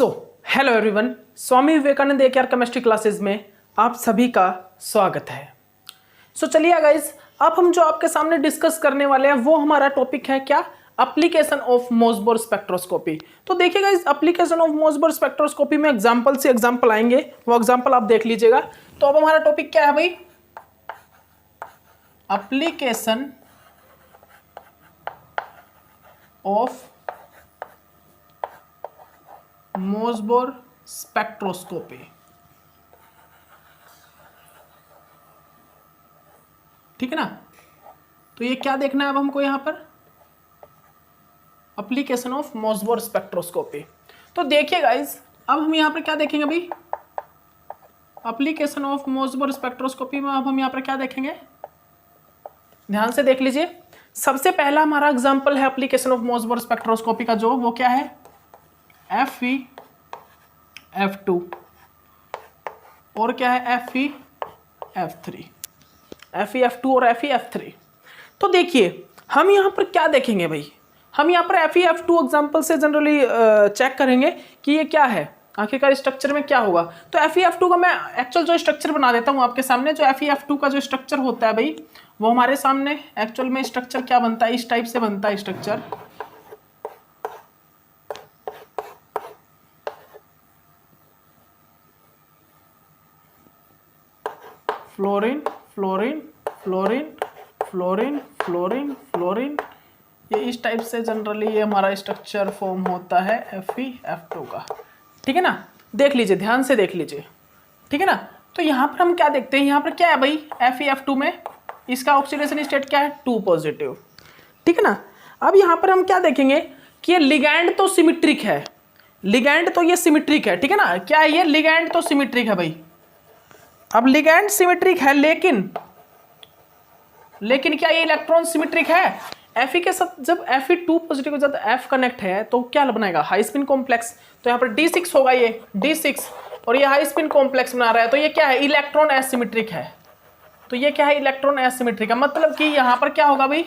Hello everyone, Swami Vivekananda AKR chemistry classes में आप सभी का स्वागत है। चलिए गाइस, अब हम जो आपके सामने डिस्कस करने वाले हैं वो हमारा टॉपिक है क्या, एप्लीकेशन ऑफ मोसबोर स्पेक्ट्रोस्कोपी। तो देखिए गाइस, एप्लीकेशन ऑफ मोसबोर स्पेक्ट्रोस्कोपी में एग्जांपल से एग्जांपल आएंगे, वो एग्जांपल आप देख लीजिएगा। तो अब हमारा टॉपिक क्या है भाई, एप्लीकेशन ऑफ मोसबोर स्पेक्ट्रोस्कोपी। ठीक है ना। तो ये क्या देखना है अब हमको यहां पर, एप्लीकेशन ऑफ मोसबोर स्पेक्ट्रोस्कोपी। तो देखिए गाइस, अब हम यहां पर क्या देखेंगे भाई, एप्लीकेशन ऑफ मोसबोर स्पेक्ट्रोस्कोपी में अब हम यहां पर क्या देखेंगे, ध्यान से देख लीजिए। सबसे पहला हमारा एग्जांपल है एप्लीकेशन ऑफ मोसबोर स्पेक्ट्रोस्कोपी का, जो वो क्या है FeF2 और क्या है FeF3, FeF2 और FeF3। तो देखिए हम यहाँ पर क्या देखेंगे भाई, हम यहाँ पर FeF2 एग्जांपल से जनरली चेक करेंगे कि ये क्या है, आखिरकार स्ट्रक्चर में क्या होगा। तो FeF2 का मैं एक्चुअल जो स्ट्रक्चर बना देता हूँ आपके सामने। जो FeF2 का जो स्ट्रक्चर होता है भाई, वो हमारे सामने एक्चुअल में स्ट्रक्चर क्या बनता है, इस टाइप से बनता है structure. Fluorine fluorine fluorine fluorine fluorine fluorine, ये इस टाइप से जनरली ये हमारा स्ट्रक्चर फॉर्म होता है FeF2 का। ठीक है ना, देख लीजिए, ध्यान से देख लीजिए। ठीक है ना। तो यहाँ पर हम क्या देखते हैं, यहाँ पर क्या है भाई, FeF2 में इसका ऑक्सीडेशन स्टेट क्या है, 2 पॉजिटिव। ठीक है ना। अब यहाँ पर हम क्या देखेंगे कि ये लिगैंड तो सिमेट्रिक है, लिगैंड तो ये सिमेट्रिक है। ठीक है ना, क्या है ये, लिगैंड तो सिमेट्रिक है भाई। अब लिगैंड सिमेट्रिक है, लेकिन क्या ये इलेक्ट्रॉन सिमेट्रिक है। Fe के साथ जब Fe2 पॉजिटिव के साथ F कनेक्ट है तो क्या बनाएगा, हाई स्पिन कॉम्प्लेक्स। तो यहाँ पर D6 होगा, ये D6 और ये हाई स्पिन कॉम्प्लेक्स बना रहा है, तो ये क्या है, इलेक्ट्रॉन एसिमेट्रिक है। तो ये क्या है, इलेक्ट्रॉन एसिमेट्रिक है। मतलब कि यहाँ पर क्या होगा भाई,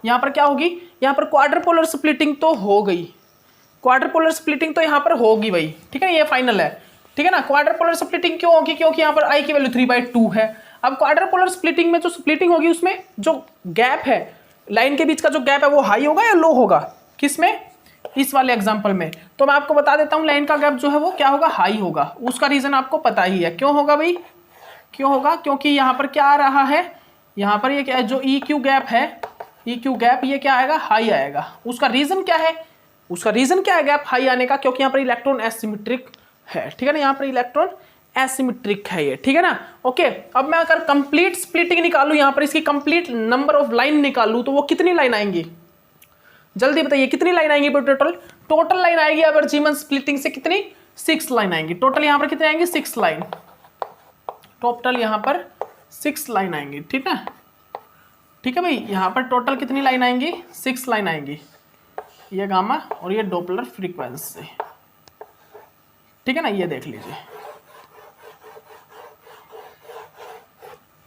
यहाँ पर क्या होगी, यहाँ पर क्वाड्रपोलर स्प्लिटिंग तो हो गई, क्वाड्रपोलर स्प्लिटिंग तो यहाँ पर होगी भाई। ठीक है, ये फाइनल है। ठीक है ना। क्वाड्रपोलर स्प्लिटिंग क्यों होगी, क्योंकि यहाँ पर I की वैल्यू 3/2 है। अब क्वाड्रपोलर स्प्लिटिंग में जो स्प्लिटिंग होगी उसमें जो गैप है, लाइन के बीच का जो गैप है, वो हाई होगा या लो होगा, किसमें, इस वाले एग्जांपल में। तो मैं आपको बता देता हूँ, लाइन का गैप जो है वो क्या होगा, हाई होगा। उसका रीजन आपको पता ही है, क्यों होगा भाई, क्यों होगा, क्योंकि यहाँ पर क्या आ रहा है, यहाँ पर ये क्या है, जो EQ गैप है, EQ गैप ये क्या आएगा, हाई आएगा। उसका रीजन क्या है, उसका रीजन क्या है गैप हाई आने का, क्योंकि यहाँ पर इलेक्ट्रॉन एसिमेट्रिक है। ठीक है ना, यहाँ पर इलेक्ट्रॉन एसिमेट्रिक है ये। ठीक है ना। ओके, अब मैं अगर कंप्लीट स्प्लिटिंग निकालूं, यहाँ पर इसकी कंप्लीट नंबर ऑफ लाइन निकालूं, तो वो कितनी लाइन आएंगी, जल्दी बताइए कितनी लाइन आएंगी टोटल लाइन आएगी अगर जीमन स्प्लिटिंग से, कितनी, 6 लाइन आएंगी टोटल। यहाँ पर कितनी आएंगी, 6 लाइन टोटल, यहाँ पर 6 लाइन आएंगी। ठीक है, ठीक है भाई, यहाँ पर टोटल कितनी लाइन आएंगी, 6 लाइन आएंगी, ये गामा और ये डॉपलर फ्रीक्वेंसी। ठीक है ना, ये देख लीजिए।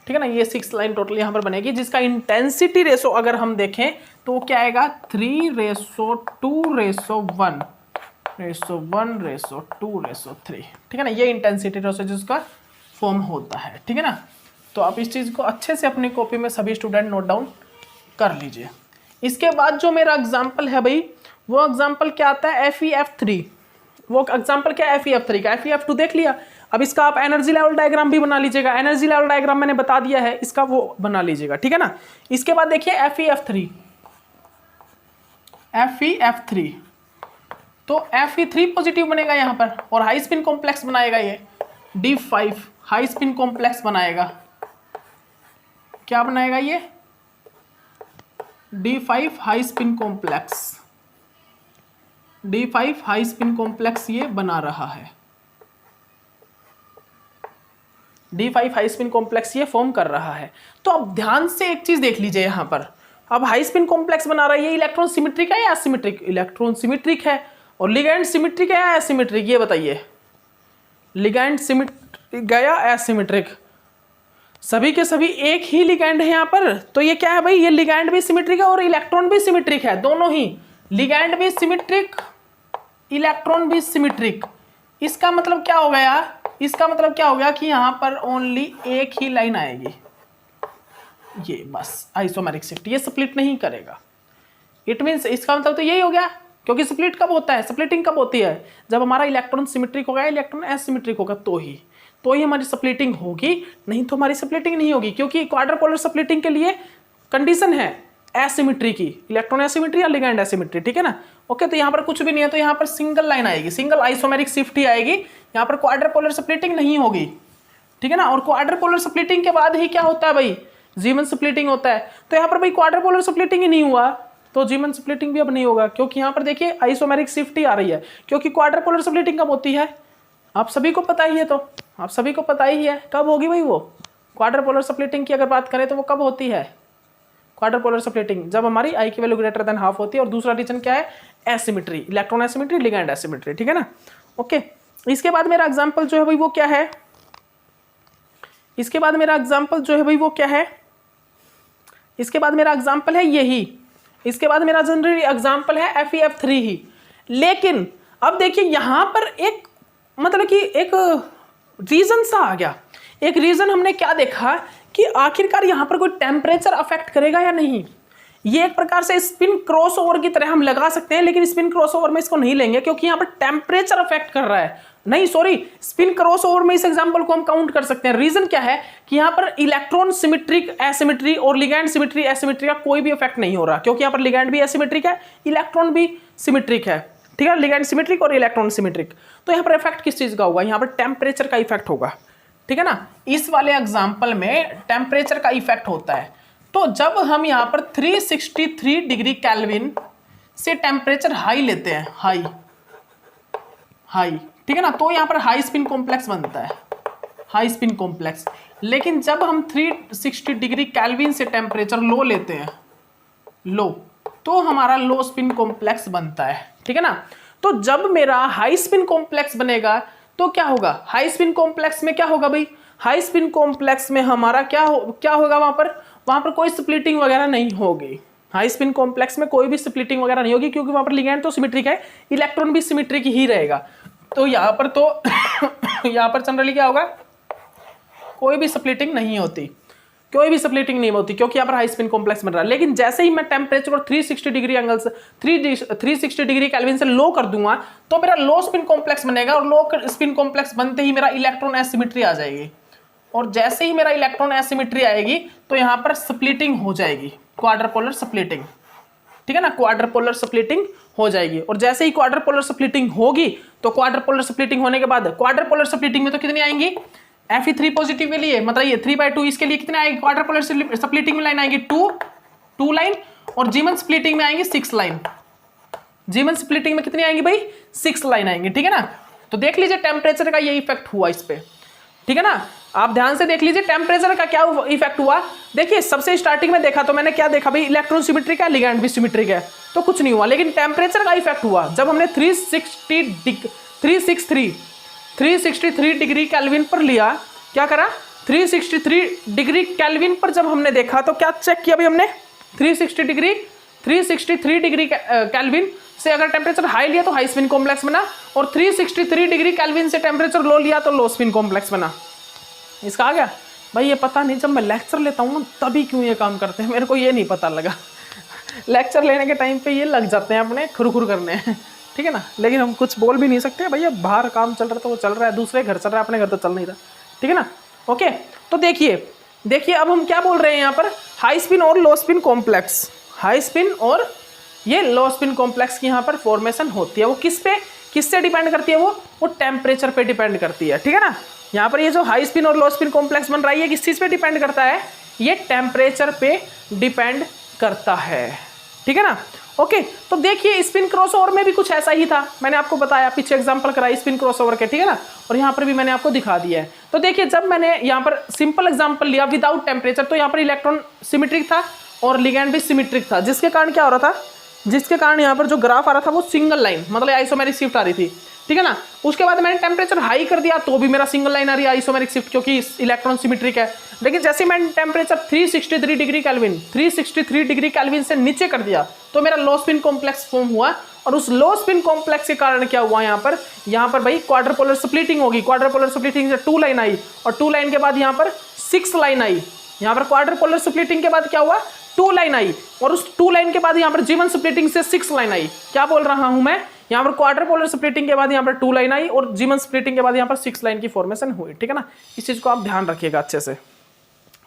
ठीक है ना, ये 6 लाइन टोटल यहाँ पर बनेगी, जिसका इंटेंसिटी रेशो अगर हम देखें तो क्या आएगा, 3:2:1:1:2:3। ठीक है ना, ये इंटेंसिटी रेशो जिसका फॉर्म होता है। ठीक है ना। तो आप इस चीज को अच्छे से अपनी कॉपी में सभी स्टूडेंट नोट डाउन कर लीजिए। इसके बाद जो मेरा एग्जाम्पल है भाई, वो एग्जाम्पल क्या आता है, FeF3। वो एग्जाम्पल क्या है, FeF3 का। FeF2 देख लिया, अब इसका आप एनर्जी लेवल डायग्राम भी बना लीजिएगा। एनर्जी लेवल डायग्राम मैंने बता दिया है, इसका वो बना लीजिएगा। ठीक है ना। इसके बाद देखिए FeF3, FeF3 तो Fe3 पॉजिटिव बनेगा यहाँ पर, और हाई स्पिन कॉम्प्लेक्स बनाएगा ये D5, हाई स्पिन कॉम्प्लेक्स बनाएगा। क्या बनाएगा ये, D5 high spin complex, D5 high spin complex ये बना रहा है, D5 हाई स्पिन कॉम्प्लेक्स ये फॉर्म कर रहा है। तो अब ध्यान से एक चीज देख लीजिए यहाँ पर, अब हाई स्पिन कॉम्प्लेक्स बना रहा है, ये इलेक्ट्रॉन सिमेट्रिक है या एसिमेट्रिक, इलेक्ट्रॉन सिमेट्रिक है। और लिगैंड सिमेट्रिक है या एसिमेट्रिक, ये बताइए, लिगैंड सिमेट्रिक या एसिमेट्रिक, सभी के सभी एक ही लिगैंड है यहाँ पर। तो ये क्या है भाई, ये लिगैंड भी सिमेट्रिक है और इलेक्ट्रॉन भी सिमेट्रिक है, दोनों ही, लिगैंड भी सिमेट्रिक इलेक्ट्रॉन भी सिमेट्रिक। इसका मतलब क्या हो गया, इसका मतलब क्या हो गया कि यहां पर ओनली एक ही लाइन आएगी, ये बस आइसोमेरिक शिफ्ट, ये स्प्लिट नहीं करेगा। इट मीन्स इसका मतलब तो यही हो गया, क्योंकि स्प्लिट कब होता है, स्प्लिटिंग कब होती है, जब हमारा इलेक्ट्रॉन सिमेट्रिक होगा, इलेक्ट्रॉन एसिमेट्रिक होगा तो ही हमारी स्प्लिटिंग होगी, नहीं तो हमारी स्प्लिटिंग नहीं होगी। क्योंकि क्वाड्रपोलर स्प्लिटिंग के लिए कंडीशन है एसिमेट्री की, इलेक्ट्रॉन एसिमेट्री या लिगैंड एसिमेट्री, ठीक है ना। ओके, तो यहाँ पर कुछ भी नहीं है, तो यहाँ पर सिंगल लाइन आएगी, सिंगल आइसोमेरिक शिफ्ट ही आएगी, यहाँ पर क्वाड्रपोलर स्प्लिटिंग नहीं होगी, ठीक है ना। और क्वाड्रपोलर स्प्लिटिंग के बाद ही क्या होता है भाई, जीवन स्प्लिटिंग होता है। तो यहाँ पर भाई क्वाड्रपोलर स्प्लिटिंग ही नहीं हुआ तो जीवन स्प्लिटिंग भी अब नहीं होगा, क्योंकि यहाँ पर देखिए आइसोमेरिक शिफ्ट ही आ रही है। क्योंकि क्वाड्रपोलर स्प्लिटिंग कब होती है, आप सभी को पता ही है, तो आप सभी को पता ही है कब होगी भाई वो क्वाड्रपोलर स्प्लिटिंग की अगर बात करें तो वो कब होती है क्वाड्रपोलर स्प्लिटिंग, जब हमारी आई की वैल्यू ग्रेटर देन हाफ होती है। और दूसरा रीजन क्या है, asymmetry, electron asymmetry, ligand asymmetry, ठीक है ना। ओके, इसके बाद मेरा एग्जांपल जो है भाई वो क्या है, इसके बाद मेरा एग्जांपल जो है भाई वो क्या है, इसके बाद मेरा एग्जांपल है यही, इसके बाद मेरा जनरली एग्जांपल है FeF3 ही। लेकिन अब देखिए यहां पर एक मतलब कि एक रीजन सा आ गया, एक रीजन हमने क्या देखा कि आखिरकार यहां पर कोई टेम्परेचर अफेक्ट करेगा या नहीं। ये एक प्रकार से स्पिन क्रॉसओवर की तरह हम लगा सकते हैं, लेकिन स्पिन क्रॉसओवर में इसको नहीं लेंगे क्योंकि यहां पर टेम्परेचर अफेक्ट कर रहा है, नहीं सॉरी, स्पिन क्रॉसओवर में इस एग्जांपल को हम काउंट कर सकते हैं। रीजन क्या है कि यहां पर इलेक्ट्रॉन सिमेट्रिक एसिमेट्री और लिगैंड सिमेट्री एसिमेट्री का कोई भी इफेक्ट नहीं हो रहा, क्योंकि यहां पर लिगैंड भी एसिमेट्रिक है, इलेक्ट्रॉन भी सिमेट्रिक है, ठीक है, लिगैंड सिमेट्रिक और इलेक्ट्रॉन सिमेट्रिक। तो यहां पर इफेक्ट किस चीज का होगा, यहां पर टेम्परेचर का इफेक्ट होगा, ठीक है ना। इस वाले एग्जाम्पल में टेम्परेचर का इफेक्ट होता है। तो जब हम यहां पर 363 डिग्री केल्विन से टेम्परेचर हाई लेते हैं, हाई, ठीक है ना, तो यहां पर हाई स्पिन कॉम्प्लेक्स बनता है, हाई स्पिन कॉम्प्लेक्स। लेकिन जब हम 360 डिग्री केल्विन से टेम्परेचर लो लेते हैं, लो, तो हमारा लो स्पिन कॉम्प्लेक्स बनता है, ठीक है ना। तो जब मेरा हाई स्पिन कॉम्प्लेक्स बनेगा तो क्या होगा, हाई स्पिन कॉम्प्लेक्स में क्या होगा भाई, हाई स्पिन कॉम्प्लेक्स में हमारा क्या होगा, वहां पर कोई स्प्लिटिंग वगैरह नहीं होगी, हाई स्पिन कॉम्प्लेक्स में कोई भी स्प्लिटिंग वगैरह नहीं होगी, क्योंकि वहां पर लिगैंड तो सिमेट्रिक है, इलेक्ट्रॉन भी सिमेट्रिक ही रहेगा। तो यहाँ पर तो यहाँ पर जनरली क्या होगा, कोई भी स्प्लिटिंग नहीं होती, कोई भी स्प्लिटिंग नहीं होती, क्योंकि यहाँ पर हाई स्पिन कॉम्प्लेक्स बन रहा है। लेकिन जैसे ही मैं टेम्परेचर को 360 डिग्री एंगल से 360 डिग्री केल्विन से लो कर दूंगा तो मेरा लो स्पिन कॉम्प्लेक्स बनेगा, और लो स्पिन कॉम्प्लेक्स बनते ही मेरा इलेक्ट्रॉन एसिमेट्री आ जाएगी। और जैसे ही मेरा इलेक्ट्रॉन एसिमेट्री आएगी तो यहाँ पर स्प्लिटिंग हो जाएगी, क्वाड्रपोलर स्प्लिटिंग, ठीक है ना, क्वाड्रपोलर स्प्लिटिंग हो जाएगी। और जैसे ही क्वाड्रपोलर स्प्लिटिंग होगी तो क्वाड्रपोलर स्प्लिटिंग होने के बाद क्वाड्रपोलर स्प्लिटिंग में तो कितनी आएंगी, Fe3 पॉजिटिव के लिए मतलब ये 3/2, इसके लिए कितने आएंगे, क्वाड्रपोलर स्प्लिटिंग में लाइन आएगी 2 लाइन, और जीवन स्प्लिटिंग में आएंगी 6 लाइन। जीवन स्प्लिटिंग में कितनी आएंगी भाई, 6 लाइन आएंगी, ठीक है ना। तो देख लीजिए टेम्परेचर का ये इफेक्ट हुआ इस पे, ठीक है ना। आप ध्यान से देख लीजिए टेम्परेचर का क्या इफेक्ट हुआ। देखिए सबसे स्टार्टिंग में देखा तो मैंने क्या देखा भाई, इलेक्ट्रॉन सिमेट्रिक है, लिगैंड भी सिमेट्रिक है, तो कुछ नहीं हुआ। लेकिन टेम्परेचर का इफेक्ट हुआ जब हमने 363 डिग्री केल्विन पर लिया, क्या करा, 363 डिग्री केल्विन पर जब हमने देखा तो क्या चेक किया भाई हमने, 363 डिग्री केल्विन से अगर टेम्परेचर हाई लिया तो हाई स्पिन कॉम्प्लेक्स बना, और 363 डिग्री केल्विन से टेम्परेचर लो लिया तो लो स्पिन कॉम्प्लेक्स बना। इसका आ गया भाई, ये पता नहीं जब मैं लेक्चर लेता हूँ ना तभी क्यों ये काम करते हैं, मेरे को ये नहीं पता लगा। लेक्चर लेने के टाइम पे ये लग जाते हैं अपने खुरखुर करने, ठीक है ना। लेकिन हम कुछ बोल भी नहीं सकते भैया, बाहर काम चल रहा है तो वो चल रहा है, दूसरे घर चल रहा है, अपने घर तो चल नहीं रहा, ठीक है ना। ओके, तो देखिए अब हम क्या बोल रहे हैं यहाँ पर, हाई स्पिन और लो स्पिन कॉम्प्लेक्स, हाई स्पिन और ये लो स्पिन कॉम्प्लेक्स की यहाँ पर फॉर्मेशन होती है। वो किससे डिपेंड करती है, वो टेम्परेचर पे डिपेंड करती है, ठीक है ना। यहाँ पर ये जो हाई स्पिन और लो स्पिन कॉम्प्लेक्स बन रहा है ये किस चीज़ पे डिपेंड करता है, ये टेम्परेचर पे डिपेंड करता है, ठीक है ना। ओके, तो देखिए स्पिन क्रॉसओवर में भी कुछ ऐसा ही था, मैंने आपको बताया, पीछे एग्जांपल कराई स्पिन क्रॉसओवर के, ठीक है ना। और यहाँ पर भी मैंने आपको दिखा दिया है। तो देखिए जब मैंने यहाँ पर सिंपल एग्जांपल लिया विदाउट टेम्परेचर, तो यहाँ पर इलेक्ट्रॉन सिमेट्रिक था और लिगैंड भी सिमेट्रिक था, जिसके कारण क्या हो रहा था, जिसके कारण यहाँ पर जो ग्राफ आ रहा था वो सिंगल लाइन मतलब आइसोमेरिक शिफ्ट आ रही थी, ठीक है ना। उसके बाद मैंने टेम्परेचर हाई कर दिया तो भी मेरा सिंगल लाइन आ रही है आइसोमेरिक शिफ्ट, क्योंकि इलेक्ट्रॉन सिमेट्रिक है। लेकिन जैसे मैंने टेम्परेचर 363 डिग्री केल्विन से नीचे कर दिया तो मेरा लो स्पिन कॉम्प्लेक्स फॉर्म हुआ, और उस लो स्पिन कॉम्प्लेक्स के कारण क्या हुआ यहाँ पर भाई क्वाड्रपोलर स्प्लिटिंग होगी। क्वाड्रपोलर स्प्लिटिंग से 2 लाइन आई और 2 लाइन के बाद यहाँ पर 6 लाइन आई। यहाँ पर क्वाड्रपोलर स्प्लिटिंग के बाद क्या हुआ, 2 लाइन आई और उस 2 लाइन के बाद यहाँ पर जीवन स्प्लिटिंग से 6 लाइन आई। क्या बोल रहा हूं मैं, यहाँ पर क्वाड्रपोलर स्प्लिटिंग के बाद यहाँ पर 2 लाइन आई और जीवन स्प्लिटिंग के बाद यहाँ पर 6 लाइन की फॉर्मेशन हुई। ठीक है ना, इस चीज को आप ध्यान रखिएगा अच्छे से।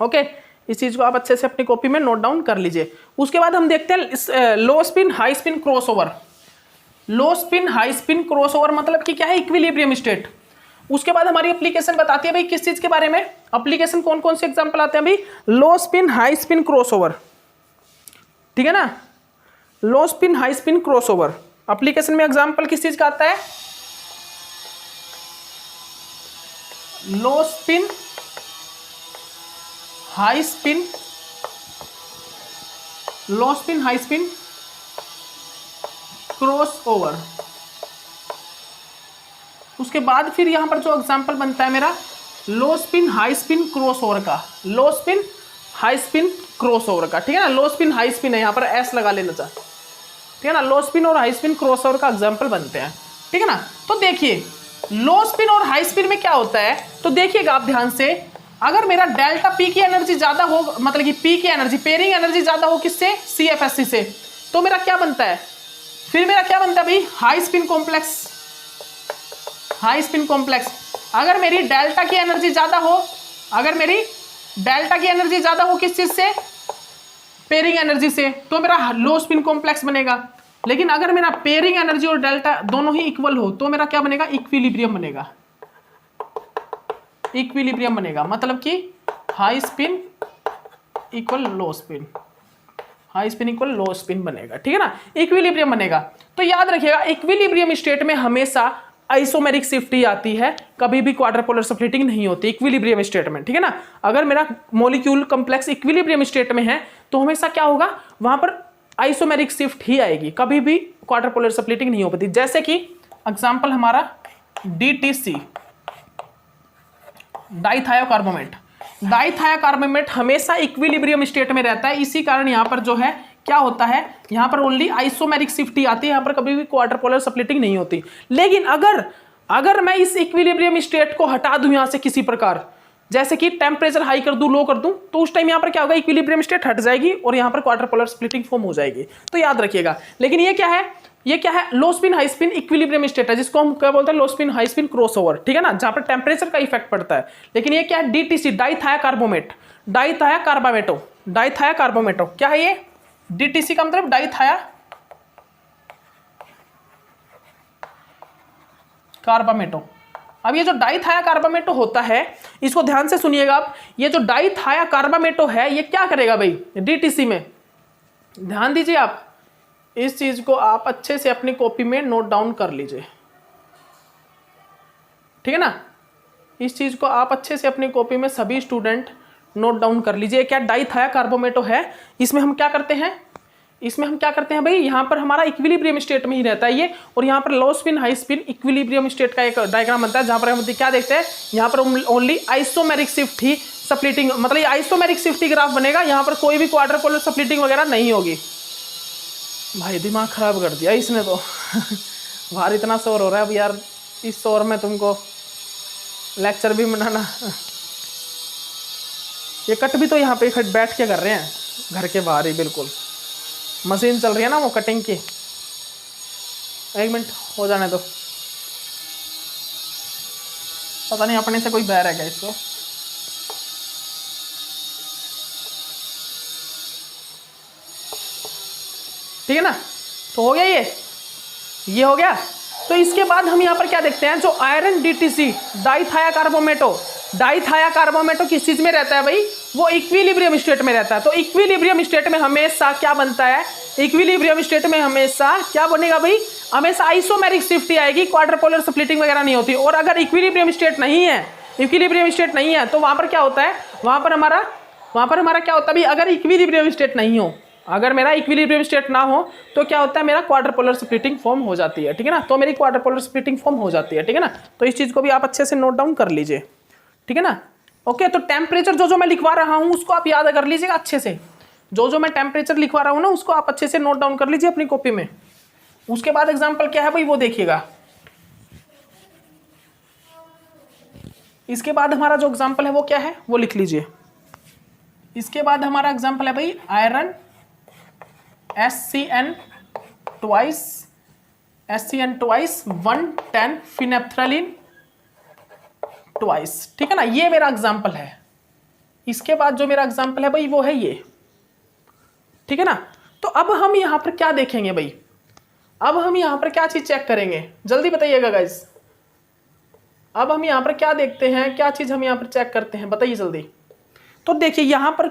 ओके, इस चीज को आप अच्छे से अपनी कॉपी में नोट डाउन कर लीजिए। उसके बाद हम देखते हैं लो स्पिन हाई स्पिन क्रॉसओवर। लो स्पिन हाई स्पिन क्रॉसओवर मतलब कि क्या है, इक्विलिब्रियम स्टेट। उसके बाद हमारी एप्लीकेशन बताती है भाई किस चीज के बारे में, एप्लीकेशन कौन कौन से एग्जांपल आते हैं भाई, लो स्पिन हाई स्पिन क्रॉसओवर। ठीक है ना, लो spin high spin crossover application में एग्जांपल किस चीज का आता है, लो स्पिन हाई स्पिन, लो स्पिन हाई स्पिन क्रॉसओवर। उसके बाद फिर यहां पर जो एग्जांपल बनता है मेरा low spin high spin crossover का, low spin high spin crossover का। ठीक है ना, लो स्पिन हाई स्पिन है, यहां पर एस लगा लेना चाहिए। ठीक है ना, लो स्पिन और हाई स्पिन क्रॉसओवर का एग्जांपल बनते हैं। ठीक है ना, तो देखिए लो स्पिन और हाई स्पिन में क्या होता है, तो देखिएगा आप ध्यान से, अगर मेरा डेल्टा पी की एनर्जी ज्यादा हो, मतलब कि पी की एनर्जी पेयरिंग एनर्जी ज्यादा हो किससे, सीएफएससी से, तो मेरा क्या बनता है, फिर मेरा क्या बनता है भाई, high spin complex. High spin complex अगर मेरी डेल्टा की एनर्जी ज्यादा हो, अगर मेरी डेल्टा की एनर्जी ज्यादा हो किस चीज से, पेयरिंग एनर्जी से, तो मेरा लो स्पिन कॉम्प्लेक्स बनेगा। लेकिन अगर मेरा पेयरिंग एनर्जी और डेल्टा दोनों ही इक्वल हो तो मेरा क्या बनेगा, इक्विलिब्रियम बनेगा। इक्विलिब्रियम बनेगा मतलब कि हाई स्पिन इक्वल लो स्पिन, हाई स्पिन इक्वल लो स्पिन बनेगा। ठीक है ना, इक्विलिब्रियम बनेगा। तो याद रखिएगा इक्विलिब्रियम स्टेट में हमेशा आइसोमेरिक शिफ्ट ही आती है, कभी भी क्वाड्रपोलर स्प्लिटिंग नहीं होती इक्विलिब्रियम स्टेट में। ठीक है ना, अगर मेरा मॉलिक्यूल कॉम्प्लेक्स इक्विलिब्रियम स्टेट में है तो हमेशा क्या होगा, वहां पर आइसोमेरिक शिफ्ट ही आएगी, कभी भी क्वाड्रपोलर स्प्लिटिंग नहीं हो पाती। जैसे कि एग्जांपल हमारा DTC, डाइथायोकार्बोमेट। डाइथायोकार्बोमेट हमेशा इक्विलिब्रियम स्टेट में रहता है, इसी कारण यहाँ पर जो है क्या होता है, यहाँ पर ओनली आइसोमेरिक शिफ्ट ही आती है, यहाँ पर कभी भी क्वाड्रपोलर स्प्लिटिंग नहीं होती। लेकिन अगर मैं इस इक्विलिब्रियम स्टेट को हटा दूं यहाँ से किसी प्रकार, जैसे कि टेम्परेचर हाई कर दूं, लो कर दूं, तो उस टाइम यहाँ पर क्या होगा, इक्विलिब्रियम स्टेट हट जाएगी और यहाँ पर क्वाड्रपोलर स्प्लिटिंग फॉर्म हो जाएगी। तो याद रखिएगा। लेकिन ये क्या है, लो spin high spin equilibrium state है, जिसको हम क्या बोलते हैं, लो स्पिन हाई स्पिन क्रॉसओवर। ठीक है ना, जहां पर टेम्परेचर का इफेक्ट पड़ता है। लेकिन ये क्या है, DTC, डाइथायोकार्बोमेट, डाइथायोकार्बोमेटो, डाइथायोकार्बोमेटो क्या है ये, DTC का मतलब डाइथायोकार्बोमेटो। अब ये जो डाइथायोकार्बोमेटो होता है, इसको ध्यान से सुनिएगा आप, ये जो डाइथायोकार्बोमेटो है ये क्या करेगा भाई DTC में, ध्यान दीजिए आप, इस चीज को आप अच्छे से अपनी कॉपी में नोट डाउन कर लीजिए। ठीक है ना, इस चीज को आप अच्छे से अपनी कॉपी में सभी स्टूडेंट नोट डाउन कर लीजिए। क्या डाइथायोकार्बोमेटो है, इसमें हम क्या करते हैं, भाई यहाँ पर हमारा इक्विलिब्रियम स्टेट में ही रहता है ये, और यहाँ पर लो spin high spin equilibrium state का एक डायग्राम बनता है, जहां पर हम क्या देखते हैं, यहाँ पर ओनली आइसोमेरिक शिफ्ट ही स्प्लिटिंग, मतलब ये आइसोमेरिक शिफ्ट ही ग्राफ बनेगा, यहाँ पर कोई भी क्वाड्रपोलर स्प्लिटिंग वगैरह नहीं होगी। भाई दिमाग खराब कर दिया इसने तो बाहर इतना शोर हो रहा है, अब यार इस शोर में तुमको लेक्चर भी बनाना। ये कट भी तो यहाँ पे बैठ के कर रहे हैं, घर के बाहर ही, बिल्कुल मशीन चल रही है ना वो कटिंग की। 1 मिनट हो जाने दो, पता नहीं अपने से कोई बह रह गया इसको। ठीक है ना, तो हो गया ये हो गया। तो इसके बाद हम यहाँ पर क्या देखते हैं, जो आयरन DTC, डाइथायोकार्बोमेटो किस चीज में रहता है भाई, वो इक्विलिब्रियम स्टेट में रहता है। तो इक्विलिब्रियम स्टेट में हमेशा क्या बनता है, इक्विलिब्रियम स्टेट में हमेशा क्या बनेगा भाई, हमेशा आइसोमेरिक शिफ्ट ही आएगी, क्वाड्रपोलर स्प्लिटिंग वगैरह नहीं होती। और अगर इक्विलिब्रियम स्टेट नहीं है, तो वहां पर क्या होता है, वहां पर हमारा क्या होता है भाई, अगर इक्विलिब्रियम स्टेट नहीं हो, अगर मेरा इक्विलिब्रियम स्टेट ना हो तो क्या होता है, मेरा क्वाड्रपोलर स्प्लिटिंग फॉर्म हो जाती है। ठीक है ना, तो मेरी क्वाड्रपोलर स्प्लिटिंग फॉर्म हो जाती है। ठीक है ना, तो इस चीज को भी आप अच्छे से नोट डाउन कर लीजिए। ठीक है ना, ओके। तो टेम्परेचर जो मैं लिखवा रहा हूं उसको आप याद कर लीजिएगा अच्छे से, जो मैं टेम्परेचर लिखवा रहा हूं ना उसको आप अच्छे से नोट डाउन कर लीजिए अपनी कॉपी में। उसके बाद एग्जाम्पल क्या है भाई वो देखिएगा। इसके बाद हमारा जो एग्जाम्पल है वो क्या है वो लिख लीजिए। इसके बाद हमारा एग्जाम्पल है भाई आयरन SCN ट्वाइस 110 फिनेप्थ्रेलिन ट्वाइस, ठीक है ना, ये मेरा एग्जाम्पल है। इसके बाद जो मेरा एग्जाम्पल है भाई वो है ये, ठीक है ना। तो अब हम यहां पर क्या देखेंगे भाई, अब हम यहां पर क्या चीज चेक करेंगे, जल्दी बताइएगा गाइज। अब हम यहां पर क्या देखते हैं, क्या चीज हम यहां पर चेक करते हैं, बताइए जल्दी। तो देखिए यहां पर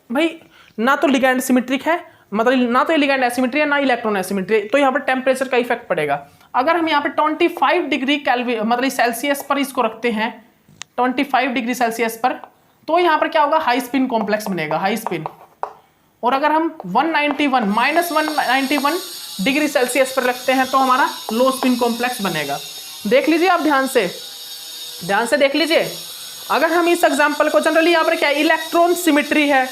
भाई ना तो लिगैंड सिमेट्रिक है, मतलब ना तो ये लिगैंड एसिमेट्री है ना इलेक्ट्रॉन एसिमेट्री, तो यहाँ पर टेम्परेचर का इफेक्ट पड़ेगा। अगर हम यहाँ पर 25 डिग्री केल्विन मतलब सेल्सियस पर इसको रखते हैं 25 डिग्री सेल्सियस पर, तो यहाँ पर क्या होगा, हाई स्पिन कॉम्प्लेक्स बनेगा, हाई स्पिन। और अगर हम 191 डिग्री सेल्सियस पर रखते हैं तो हमारा लो स्पिन कॉम्प्लेक्स बनेगा। देख लीजिए आप ध्यान से देख लीजिए। अगर हम इस एग्जांपल को जनरली यहाँ पर क्या है, इलेक्ट्रॉन सिमेट्री है,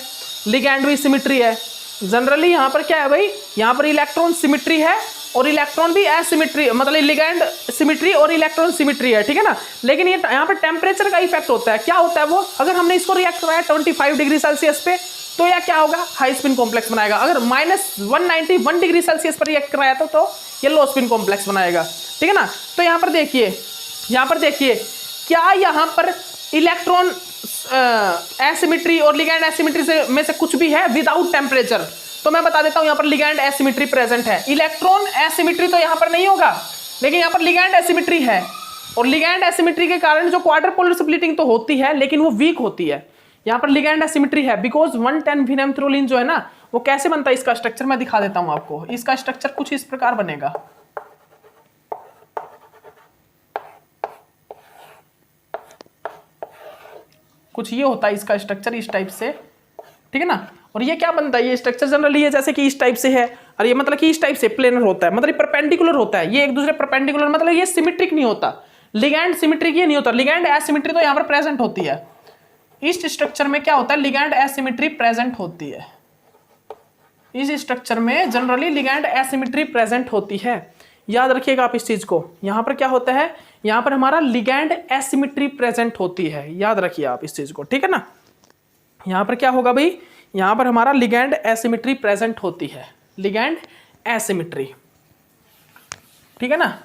लिगैंड भी सिमेट्री है। जनरली यहाँ पर क्या है भाई, यहाँ पर इलेक्ट्रॉन सिमेट्री है और इलेक्ट्रॉन भी एसिमेट्री, मतलब लिगैंड सिमेट्री और इलेक्ट्रॉन सिमेट्री है, ठीक है ना। लेकिन ये यहाँ पर टेम्परेचर का इफेक्ट होता है। क्या होता है वो, अगर हमने इसको रिएक्ट कराया 25 डिग्री सेल्सियस पे तो यह क्या होगा, हाई स्पिन कॉम्प्लेक्स बनाएगा। अगर -191 डिग्री सेल्सियस पर रिएक्ट कराया तो ये लो स्पिन कॉम्प्लेक्स बनाएगा, ठीक है ना। तो यहाँ पर देखिए क्या यहाँ पर इलेक्ट्रॉन एसिमेट्री और लिगैंड एसिमेट्री में से कुछ भी है विदाउट टेम्परेचर, तो मैं बता देता हूं यहाँ पर लिगैंड एसिमेट्री प्रेजेंट है। इलेक्ट्रॉन एसिमेट्री तो यहाँ पर नहीं होगा, लेकिन यहाँ पर लिगैंड एसिमेट्री है। और लिगैंड एसिमेट्री के कारण जो क्वाड्रपोलर स्प्लिटिंग तो होती है लेकिन वो वीक होती है। यहाँ पर लिगैंड एसिमेट्री है बिकॉज 110 फिनेम्थ्रोलिन जो है ना वो कैसे बनता है, इसका स्ट्रक्चर मैं दिखा देता हूं आपको। इसका स्ट्रक्चर कुछ इस प्रकार बनेगा, कुछ ये होता है इसका स्ट्रक्चर इस टाइप से, ठीक है ना। और ये क्या बनता है, ये स्ट्रक्चर जनरली है जैसे कि इस टाइप से है, और ये मतलब कि इस टाइप से प्लेनर होता है, मतलब परपेंडिकुलर होता है, ये एक दूसरे परपेंडिकुलर, मतलब ये सिमेट्रिक नहीं होता। लिगैंड सिमेट्रिक ये नहीं होता, लिगैंड एसिमेट्री तो यहाँ पर प्रेजेंट होती है। इस स्ट्रक्चर में क्या होता है, लिगैंड एसिमेट्री प्रेजेंट होती है। इस स्ट्रक्चर में जनरली लिगैंड एसिमेट्री प्रेजेंट होती है। याद रखिएगा आप इस चीज को। यहां पर क्या होता है, यहां पर हमारा लिगैंड एसिमेट्री प्रेजेंट होती है, याद रखिए आप इस चीज को, ठीक है ना। यहां पर क्या होगा भाई, यहां पर हमारा लिगैंड एसिमेट्री प्रेजेंट होती है, लिगैंड एसिमेट्री, ठीक है ना।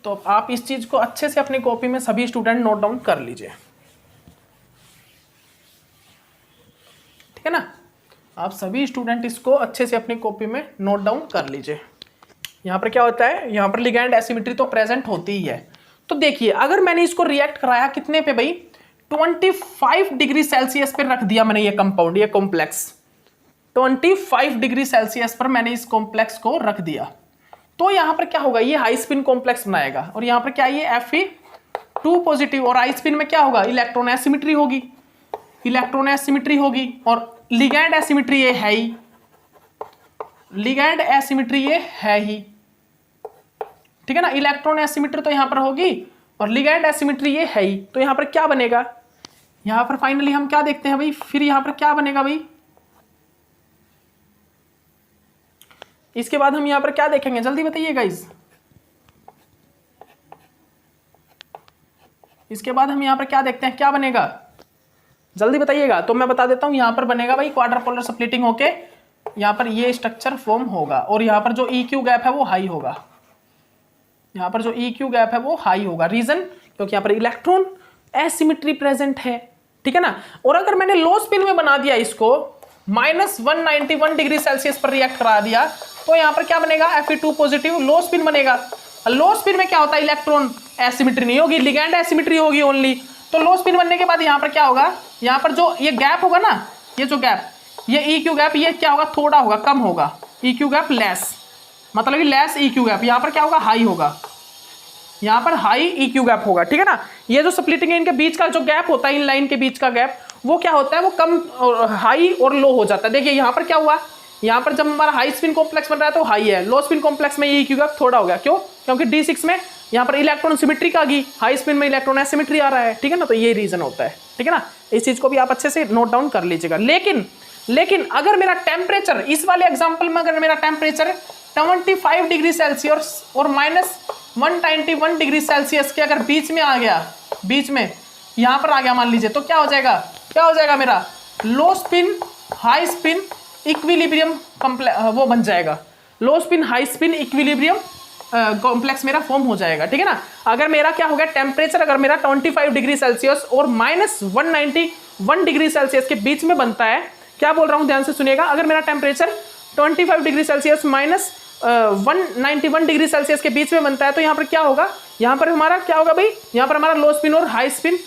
तो आप इस चीज को अच्छे से अपनी कॉपी में सभी स्टूडेंट नोट डाउन कर लीजिए, ठीक है ना। आप सभी स्टूडेंट इसको अच्छे से अपनी कॉपी में नोट डाउन कर लीजिए। यहां पर क्या होता है, यहां पर लिगैंड एसिमेट्री तो प्रेजेंट होती ही है। तो देखिए अगर मैंने इसको रिएक्ट कराया कितने पे भाई, 25 डिग्री सेल्सियस पर रख दिया मैंने ये कंपाउंड, ये कॉम्प्लेक्स 25 डिग्री सेल्सियस पर मैंने इस कॉम्प्लेक्स को रख दिया, तो यहां पर क्या होगा, ये हाई स्पिन कॉम्प्लेक्स बनाएगा। और यहां पर क्या, ये Fe2 पॉजिटिव, और हाई स्पिन में क्या होगा, इलेक्ट्रॉन एसिमेट्री होगी, इलेक्ट्रॉन एसिमेट्री होगी। और लिगैंड एसिमेट्री ये है ही, लिगैंड एसिमेट्री ये है ही, ठीक है ना। इलेक्ट्रॉन एसिमेट्री तो यहां पर होगी और लिगैंड एसिमेट्री ये है ही, तो यहां पर क्या बनेगा, यहां पर फाइनली हम क्या देखते हैं भाई, फिर यहां पर क्या बनेगा भाई, इसके बाद हम यहां पर क्या देखेंगे, जल्दी बताइए गाइस। इसके बाद हम यहां पर क्या देखते हैं, क्या बनेगा, जल्दी बताइएगा। तो मैं बता देता हूं, यहां पर बनेगा भाई क्वाड्रपोलर स्प्लिटिंग होके यहां पर ये स्ट्रक्चर फॉर्म होगा, और यहां पर जो EQ गैप है वो हाई होगा, यहां पर जो EQ गैप है वो हाई होगा। रीजन, क्योंकि यहां पर इलेक्ट्रॉन एसिमेट्री प्रेजेंट है, ठीक है ना। और अगर मैंने लो स्पिन में बना दिया इसको, -191 डिग्री सेल्सियस पर रिएक्ट करा दिया, तो यहां पर क्या बनेगा, Fe2 पॉजिटिव, लो स्पिन बनेगा। लो स्पिन में क्या होता है, इलेक्ट्रॉन एसिमेट्री नहीं होगी, लिगैंड एसिमेट्री होगी ओनली। तो लो स्पिन बनने के बाद यहां पर क्या होगा, यहां पर जो ये गैप होगा ना, ये जो गैप, ये EQ गैप, ये क्या होगा, थोड़ा होगा, कम होगा। EQ गैप लेस, मतलब कि लेस EQ गैप, यहां पर क्या होगा, हाई होगा, यहां पर हाई EQ गैप होगा, ठीक है ना। ये जो स्प्लिटिंग है इनके बीच का जो गैप होता है, इन लाइन के बीच का गैप, वो क्या होता है, वो कम, हाई और लो हो जाता है। देखिए यहां पर क्या हुआ, यहां पर जब हमारा हाई स्पिन कॉम्प्लेक्स बन रहा है तो हाई है, लो स्पिन कॉम्प्लेक्स में EQ गैप थोड़ा हो गया, क्यों, क्योंकि D6 में यहाँ पर इलेक्ट्रॉन सिमेट्रिक आ गई, हाई स्पिन में इलेक्ट्रॉन एसिमेट्री आ रहा है, ठीक है ना। तो ये रीजन होता है, ठीक है ना। इस चीज को भी आप अच्छे से नोट डाउन कर लीजिएगा। लेकिन अगर मेरा टेम्परेचर, इस वाले एग्जांपल में अगर मेरा टेम्परेचर 25 डिग्री सेल्सियस और -191 डिग्री सेल्सियस के अगर बीच में आ गया, बीच में यहां पर आ गया मान लीजिए, तो क्या हो जाएगा, क्या हो जाएगा मेरा low spin high spin equilibrium वो बन जाएगा, लो spin high spin equilibrium complex मेरा फॉर्म हो जाएगा, ठीक है ना। अगर मेरा क्या हो गया टेम्परेचर, अगर मेरा 25 डिग्री सेल्सियस और -191 डिग्री सेल्सियस के बीच में बनता है, क्या बोल रहा हूं ध्यान से सुनिएगा, अगर मेरा temperature 25 degree Celsius -191 degree Celsius के बीच में बनता है, तो यहाँ पर क्या होगा, यहाँ पर हमारा क्या होगा भाई, यहाँ पर हमारा लो स्पिन और high spin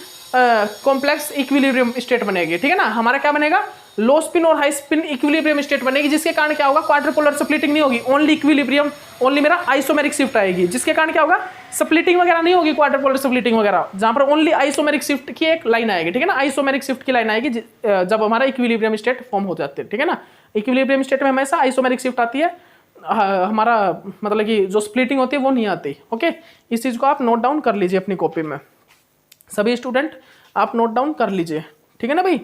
complex equilibrium state बनेगी, ठीक है ना। हमारा क्या बनेगा, लो स्पिन और हाई स्पिन इक्विलिब्रियम स्टेट बनेगी, जिसके कारण क्या होगा, क्वाड्रुपोलर स्प्लिटिंग नहीं होगी, ओनली इक्विलिब्रियम, ओनली मेरा आइसोमेरिक शिफ्ट आएगी, जिसके कारण क्या होगा, स्प्लिटिंग वगैरह नहीं होगी, क्वाड्रुपोलर स्प्लिटिंग वगैरह, जहां पर ओनली आइसोमेरिक शिफ्ट की एक लाइन आएगी, ठीक है ना, आइसोमेरिक शिफ्ट की लाइन आएगी जब हमारा इक्विलिब्रियम स्टेट फॉर्म हो जाते हैं, ठीक है ना। इक्विलिब्रियम स्टेट में हमेशा आइसोमेरिक शिफ्ट आती है, हमारा मतलब कि जो स्प्लिटिंग होती है वो नहीं आती। ओके, इस चीज को आप नोट डाउन कर लीजिए अपनी कॉपी में, सभी स्टूडेंट आप नोट डाउन कर लीजिए, ठीक है ना भाई,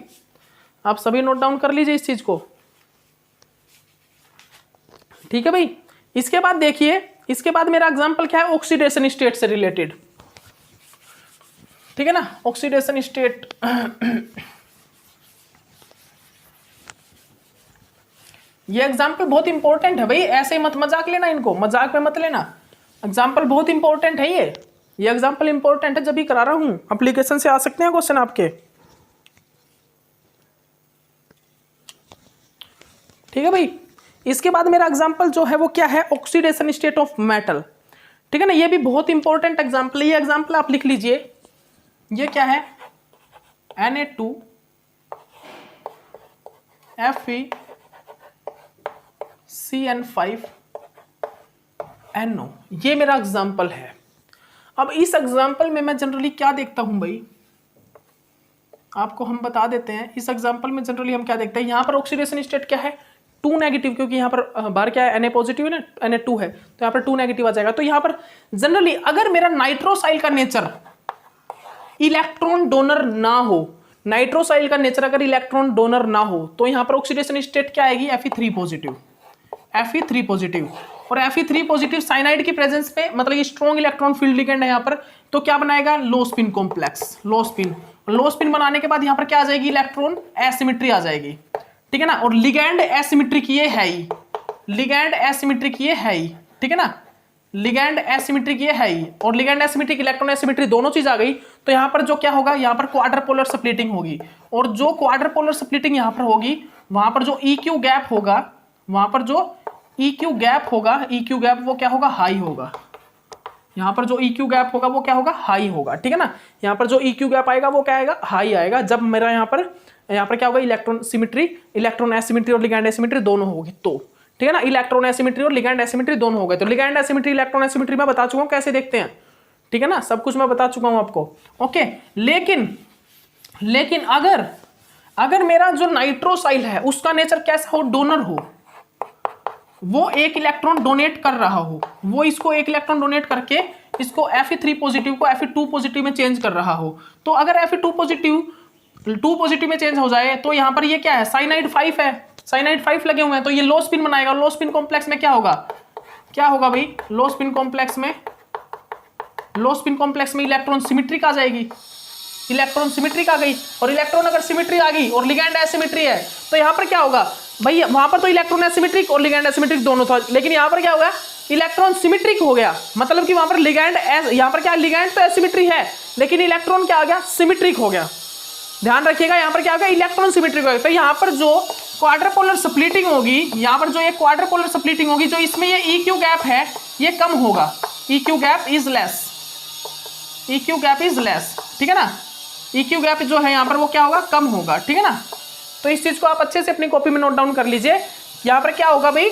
आप सभी नोट डाउन कर लीजिए इस चीज को, ठीक है भाई। इसके बाद देखिए, इसके बाद मेरा एग्जांपल क्या है, ऑक्सीडेशन स्टेट से रिलेटेड, ठीक है ना, ऑक्सीडेशन स्टेट। ये एग्जाम्पल बहुत इंपॉर्टेंट है भाई, ऐसे ही मत मजाक लेना, इनको मजाक में मत लेना, एग्जाम्पल बहुत इंपॉर्टेंट है ये एग्जाम्पल इंपॉर्टेंट है, जब भी करा रहा हूं, एप्लीकेशन से आ सकते हैं क्वेश्चन आपके, ठीक है भाई। इसके बाद मेरा एग्जाम्पल जो है वो क्या है, ऑक्सीडेशन स्टेट ऑफ मेटल, ठीक है ना, ये भी बहुत इंपॉर्टेंट एग्जाम्पल है, ये एग्जाम्पल आप लिख लीजिए, ये क्या है, Na2 FeCN5NO, ये मेरा एग्जाम्पल है। अब इस एग्जाम्पल में मैं जनरली क्या देखता हूं भाई, आपको हम बता देते हैं, इस एग्जाम्पल में जनरली हम क्या देखते हैं, यहां पर ऑक्सीडेशन स्टेट क्या है, 2 नेगेटिव, क्योंकि यहां पर बाहर क्या है, Na पॉजिटिव है ना, Na2 है, तो यहां पर 2 नेगेटिव आ जाएगा। तो यहां पर जनरली अगर मेरा नाइट्रोसाइल का नेचर इलेक्ट्रॉन डोनर ना हो, नाइट्रोसाइल का नेचर अगर इलेक्ट्रॉन डोनर ना हो, तो यहां पर ऑक्सीडेशन स्टेट क्या आएगी, Fe3 पॉजिटिव, Fe3 पॉजिटिव। और Fe3 पॉजिटिव साइनाइड की प्रेजेंस पे, मतलब ये स्ट्रॉन्ग इलेक्ट्रॉन फील्ड लिगेंड है यहाँ पर, तो क्या बनाएगा, लो स्पिन कॉम्प्लेक्स, लो स्पिन बनाने के बाद यहाँ पर क्या आ जाएगी, इलेक्ट्रॉन एसिमेट्री आ जाएगी, ठीक है ना। और लिगैंड एसिमेट्रिक ये है ही, लिगैंड एसिमेट्रिक ये है ही, ठीक है ना, लिगैंड एसिमेट्रिक ये है ही, और लिगैंड एसिमेट्रिक इलेक्ट्रॉन एसिमेट्री दोनों चीज आ गई, तो यहाँ पर जो क्या होगा, यहाँ पर क्वाड्रपोलर स्प्लिटिंग होगी, और जो क्वाड्रपोलर स्प्लिटिंग यहाँ पर होगी, वहां पर जो EQ गैप होगा, वहां पर जो EQ गैप होगा, EQ गैप वो क्या होगा, हाई होगा, यहाँ पर जो EQ गैप होगा वो क्या होगा, हाई होगा, ठीक है ना। यहाँ पर जो EQ गैप आएगा वो क्या आएगा, हाई आएगा, जब मेरा यहाँ पर क्या होगा, इलेक्ट्रॉन सिमेट्री, इलेक्ट्रॉन एसिमेट्री और लिगैंड एसिमेट्री दोनों होगी, तो ठीक है ना, इलेक्ट्रॉन एसिमेट्री और लिगैंड एसिमेट्री दोनों हो गए। तो लिगैंड एसिमेट्री, इलेक्ट्रॉन एसिमेट्री मैं बता चुका हूं कैसे देखते हैं, ठीक है ना, सब कुछ मैं बता चुका हूं आपको। ओके, लेकिन अगर मेरा जो नाइट्रोसाइल है उसका नेचर कैसा हो, डोनर हो, वो एक इलेक्ट्रॉन डोनेट कर रहा हो, वो इसको एक इलेक्ट्रॉन डोनेट करके इसको Fe3 पॉजिटिव को Fe2 पॉजिटिव में चेंज कर रहा हो, तो अगर Fe2 पॉजिटिव 2 पॉजिटिव में चेंज हो जाए, तो यहाँ पर ये क्या है, साइनाइड 5 है, साइनाइड 5 लगे हुए हैं, तो ये लो स्पिन बनाएगा। लो स्पिन कॉम्प्लेक्स में क्या होगा भाई, लो स्पिन कॉम्प्लेक्स में इलेक्ट्रॉन सिमेट्रिक आ जाएगी, इलेक्ट्रॉन सिमेट्रिक आ गई, और इलेक्ट्रॉन अगर सिमेट्री आ गई और लिगैंड एसिमेट्री है, तो यहाँ पर क्या होगा भाई, वहां पर तो इलेक्ट्रॉन एसिमेट्रिक और लिगैंड एसिमेट्रिक दोनों था, लेकिन यहाँ पर क्या होगा, इलेक्ट्रॉन सिमेट्रिक हो गया, मतलब कि वहां पर लिगैंड, यहाँ पर क्या, लिगैंड तो एसिमेट्री है, लेकिन इलेक्ट्रॉन क्या आ गया, सिमेट्रिक हो गया। ध्यान रखिएगा, यहाँ पर क्या होगा, इलेक्ट्रॉन सिमेट्रिक होगा, तो यहाँ पर जो क्वाड्रपोलर स्प्लिटिंग होगी, यहाँ पर जो ये क्वाड्रपोलर स्प्लिटिंग होगी, जो इसमें ये EQ गैप है ये कम होगा, EQ गैप इज लेस, ठीक है ना, EQ गैप जो है यहाँ पर वो क्या होगा, कम होगा, ठीक है ना। तो इस चीज को आप अच्छे से अपनी कॉपी में नोट डाउन कर लीजिए। यहाँ पर क्या होगा भाई,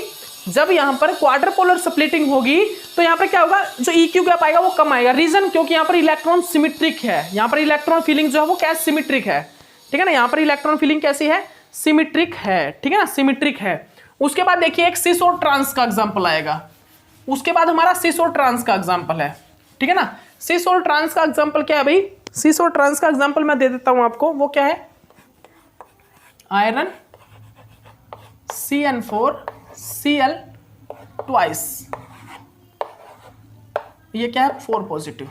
जब यहाँ पर क्वाड्रपोलर स्प्लिटिंग होगी, तो यहाँ पर क्या होगा, जो EQ गैप आएगा वो कम आएगा, रीजन क्योंकि यहाँ पर इलेक्ट्रॉन सिमेट्रिक है, यहाँ पर इलेक्ट्रॉन फीलिंग जो है वो क्या, सिमेट्रिक है, ठीक है ना, यहाँ पर इलेक्ट्रॉन फीलिंग कैसी है, सिमेट्रिक है, ठीक है ना, सिमेट्रिक है। उसके बाद देखिए एक सिस और ट्रांस का एग्जांपल आएगा, उसके बाद हमारा सिस और ट्रांस का एग्जांपल है, ठीक है ना। सिस और ट्रांस का एग्जांपल क्या है भाई, सिस और ट्रांस का एग्जांपल मैं दे देता हूं आपको, वो क्या है, आयरन CN4Cl ट्वाइस, ये क्या है 4 पॉजिटिव,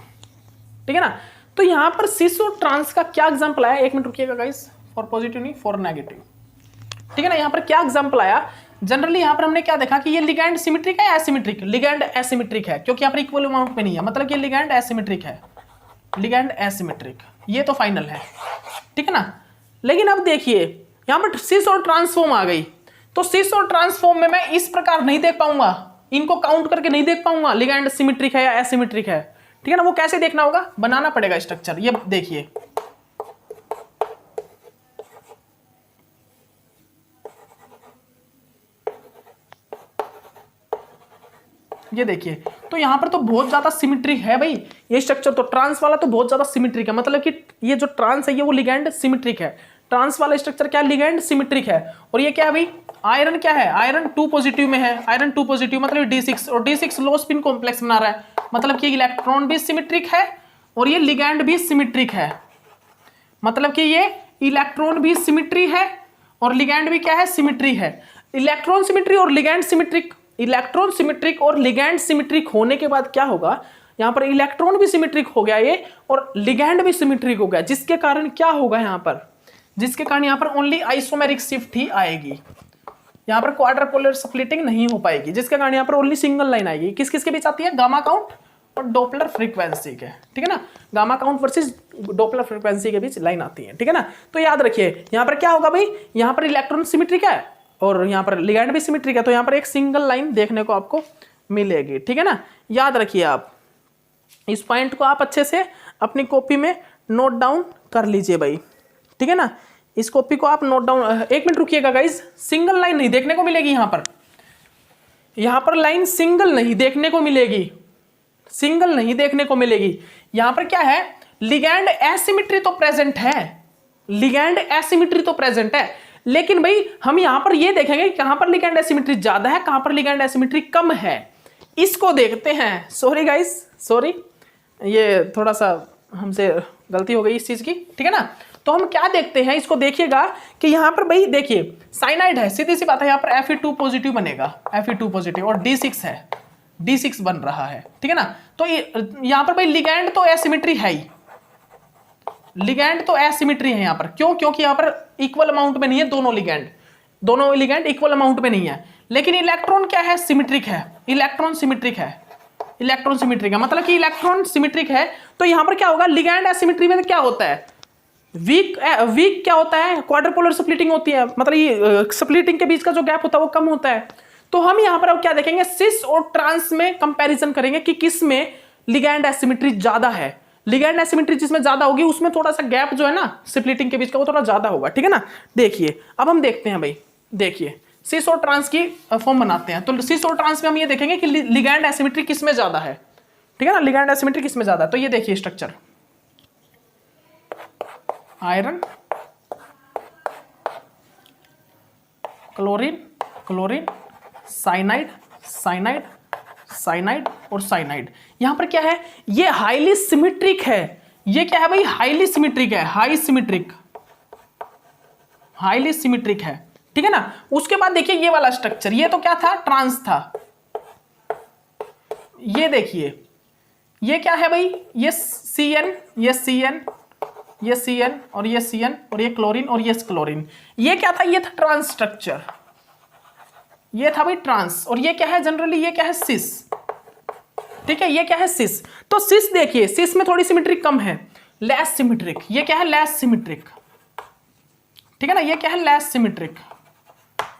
ठीक है ना। तो यहां पर सिस और ट्रांस का क्या एग्जांपल आया, एक मिनट रुकिएगा गाइस, 4 पॉजिटिव नहीं 4 नेगेटिव, ठीक है ना। यहां पर क्या एग्जांपल आया, जनरली यहां पर हमने क्या देखा कि ये लिगैंड सिमेट्रिक है एसिमेट्रिक, लिगैंड एसिमेट्रिक है क्योंकि यहां पर इक्वल अमाउंट में नहीं है, मतलब कि लिगैंड एसिमेट्रिक है, लिगैंड एसिमेट्रिक, ये तो फाइनल है, ठीक है ना। लेकिन अब देखिए यहां पर सिस और ट्रांसफॉर्म आ गई, तो सिस और ट्रांसफॉर्म में मैं इस प्रकार नहीं देख पाऊंगा, इनको काउंट करके नहीं देख पाऊंगा लिगैंड सिमेट्रिक है या एसिमेट्रिक है, ठीक है ना। वो कैसे देखना होगा, बनाना पड़ेगा स्ट्रक्चर। ये देखिए ये देखिए, तो यहां पर तो बहुत ज्यादा सिमेट्रिक है भाई ये स्ट्रक्चर, तो ट्रांस वाला तो बहुत ज्यादा सिमेट्रिक है, मतलब कि ये जो ट्रांस है ये वो लिगैंड सिमेट्रिक है, ट्रांस वाला स्ट्रक्चर क्या लिगैंड सिमेट्रिक है। और ये क्या है भाई, आयरन क्या है, आयरन 2 पॉजिटिव में है, आयरन 2 पॉजिटिव मतलब D6, और D6 लो स्पिन कॉम्प्लेक्स बना रहा है, मतलब कि इलेक्ट्रॉन भी सिमेट्रिक है और ये लिगैंड भी सिमेट्रिक है, मतलब कि ये इलेक्ट्रॉन भी सिमेट्री है और लिगैंड भी क्या है, सिमेट्री है। इलेक्ट्रॉन सिमेट्री और लिगैंड सिमेट्रिक, इलेक्ट्रॉन सिमेट्रिक और लिगैंड सिमेट्रिक होने के बाद क्या होगा, यहां पर इलेक्ट्रॉन भी सिमेट्रिक हो गया ये और लिगैंड भी सिमेट्रिक हो गया, जिसके कारण क्या होगा यहां पर, जिसके कारण यहां पर ओनली आइसोमेरिक शिफ्ट ही आएगी, यहां पर क्वाड्रपोलर स्प्लिटिंग नहीं हो पाएगी, जिसके कारण यहां पर ओनली सिंगल लाइन आएगी। किस किस के बीच आती है, गामा काउंट और डॉपलर फ्रीक्वेंसी के, ठीक है ना, gamma count versus Doppler frequency के बीच लाइन आती है, ठीक है ना। तो याद रखिए यहां पर क्या होगा भाई, यहां पर इलेक्ट्रॉन सिमेट्रिक है और यहां पर लिगैंड भी सिमेट्रिक है, तो यहां पर एक सिंगल लाइन देखने को आपको मिलेगी, ठीक है ना। याद रखिए आप इस पॉइंट को, आप अच्छे से अपनी कॉपी में नोट डाउन कर लीजिए भाई, ठीक है ना। इस कॉपी को आप नोट डाउन, एक मिनट रुकिएगा गाइस, सिंगल लाइन नहीं देखने को मिलेगी यहां पर लाइन सिंगल नहीं देखने को मिलेगी, सिंगल नहीं देखने को मिलेगी। यहां पर क्या है, लिगैंड एसिमेट्री तो प्रेजेंट है, लिगैंड एसिमेट्री तो प्रेजेंट है, लेकिन भाई हम यहां पर ये देखेंगे कहां पर लिगैंड एसिमेट्री ज्यादा है, कहां पर लिगैंड एसिमेट्री कम है, इसको देखते हैं। सॉरी गाइस, सॉरी, ये थोड़ा सा हमसे गलती हो गई इस चीज की, ठीक है ना। तो हम क्या देखते हैं, इसको देखिएगा कि यहां पर भाई देखिए साइनाइड है, सीधी सी बात है, यहां पर Fe2 पॉजिटिव बनेगा, Fe2 पॉजिटिव, और D6 है, D6 बन रहा है, ठीक है ना। तो यहां पर भाई लिगैंड तो एसिमेट्री है ही, लिगैंड तो एसिमेट्री है यहां पर, क्यों, क्योंकि यहां पर इक्वल अमाउंट में नहीं है दोनों लिगैंड इक्वल अमाउंट में नहीं है। लेकिन इलेक्ट्रॉन क्या है, सिमेट्रिक है, इलेक्ट्रॉन सिमेट्रिक है, इलेक्ट्रॉन सिमेट्रिक है, मतलब कि इलेक्ट्रॉन सिमेट्रिक है। तो यहां पर क्या होगा, लिगैंड एसिमेट्री में क्या होता है, वीक क्या होता है, क्वाड्रपोलर स्प्लिटिंग होती है, मतलब ये स्प्लिटिंग के बीच का जो गैप होता है वो कम होता है। तो हम यहां पर अब क्या देखेंगे, सिस और ट्रांस में कंपैरिजन करेंगे कि किस में लिगैंड एसिमेट्री ज्यादा है। लिगैंड एसिमेट्री जिसमें ज्यादा होगी उसमें थोड़ा सा गैप जो है ना स्प्लिटिंग के बीच का वो थोड़ा ज्यादा होगा, ठीक है ना। देखिए अब हम देखते हैं भाई, देखिए सिस और ट्रांस की फॉर्म बनाते हैं। तो सिस और ट्रांस में हम ये देखेंगे कि लिगैंड एसिमेट्री किस में ज्यादा है, ठीक है ना, लिगैंड एसिमेट्री किस में ज्यादा है। तो ये देखिए structure, iron, chlorine, chlorine, cyanide, cyanide, cyanide और साइनाइड। यहां पर क्या है, ये हाईली सिमेट्रिक है, ये क्या है भाई, हाईली सिमेट्रिक है, हाई सिमेट्रिक, हाईली सिमेट्रिक है, ठीक है ना। उसके बाद देखिए ये वाला स्ट्रक्चर, ये तो क्या था, ट्रांस था। ये देखिए ये क्या है भाई, ये CN, ये CN, ये CN और ये CN और ये क्लोरीन और ये क्लोरीन, ये क्या था, ये था ट्रांस स्ट्रक्चर, ये था भाई ट्रांस। और ये क्या है, जनरली ये क्या है, सिस, ठीक है, ये क्या है, सिस। तो सिस देखिए, सिस में थोड़ी सिमेट्रिक कम है, लेस सिमेट्रिक, ये क्या है, लेस सिमेट्रिक, ठीक है ना, ये क्या है, लेस सिमेट्रिक,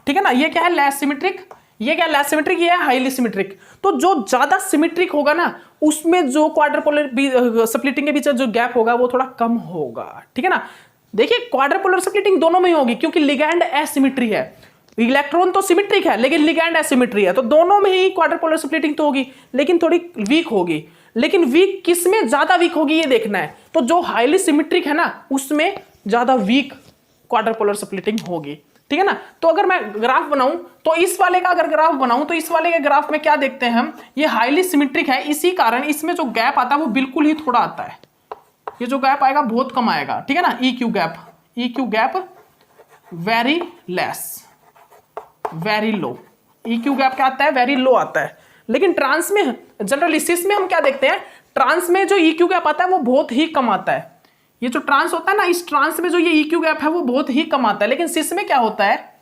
ठीक है ना, ये क्या है, लेस सिमेट्रिक, ये क्या, लेस सिमेट्रिक, ये है हाईली सिमेट्रिक। तो जो ज्यादा सिमेट्रिक होगा ना उसमें जो क्वाड्रपोलर स्प्लिटिंग के बीच जो गैप होगा वो थोड़ा कम होगा, ठीक है ना। देखिए क्वाड्रपोलर स्प्लिटिंग दोनों में ही होगी क्योंकि लिगैंड एसिमेट्री है, इलेक्ट्रॉन तो सिमेट्रिक है लेकिन लिगैंड एसिमेट्री है, तो दोनों में ही क्वाड्रपोलर स्प्लिटिंग तो होगी लेकिन थोड़ी वीक होगी। लेकिन वीक किस में ज्यादा वीक होगी ये देखना है, तो जो हाईली सिमेट्रिक है ना उसमें ज्यादा वीक क्वाड्रपोलर स्प्लिटिंग होगी, ठीक है ना। तो अगर मैं ग्राफ बनाऊं तो इस वाले का अगर ग्राफ बनाऊं तो इस वाले के ग्राफ में क्या देखते हैं हम, ये हाईली सिमेट्रिक है, इसी कारण इसमें जो गैप आता है वो बिल्कुल ही थोड़ा आता है, ये जो गैप आएगा बहुत कम आएगा, ठीक है ना। EQ gap very less, very low, EQ gap क्या आता है, वेरी लो आता है। लेकिन ट्रांस में जनरली, सिस में हम क्या देखते हैं, ट्रांस में जो EQ गैप आता है वो बहुत ही कम आता है। ये जो ट्रांस होता है ना, इस ट्रांस में जो ये EQ गैप है वो बहुत ही कम आता है। लेकिन सिस में क्या होता है,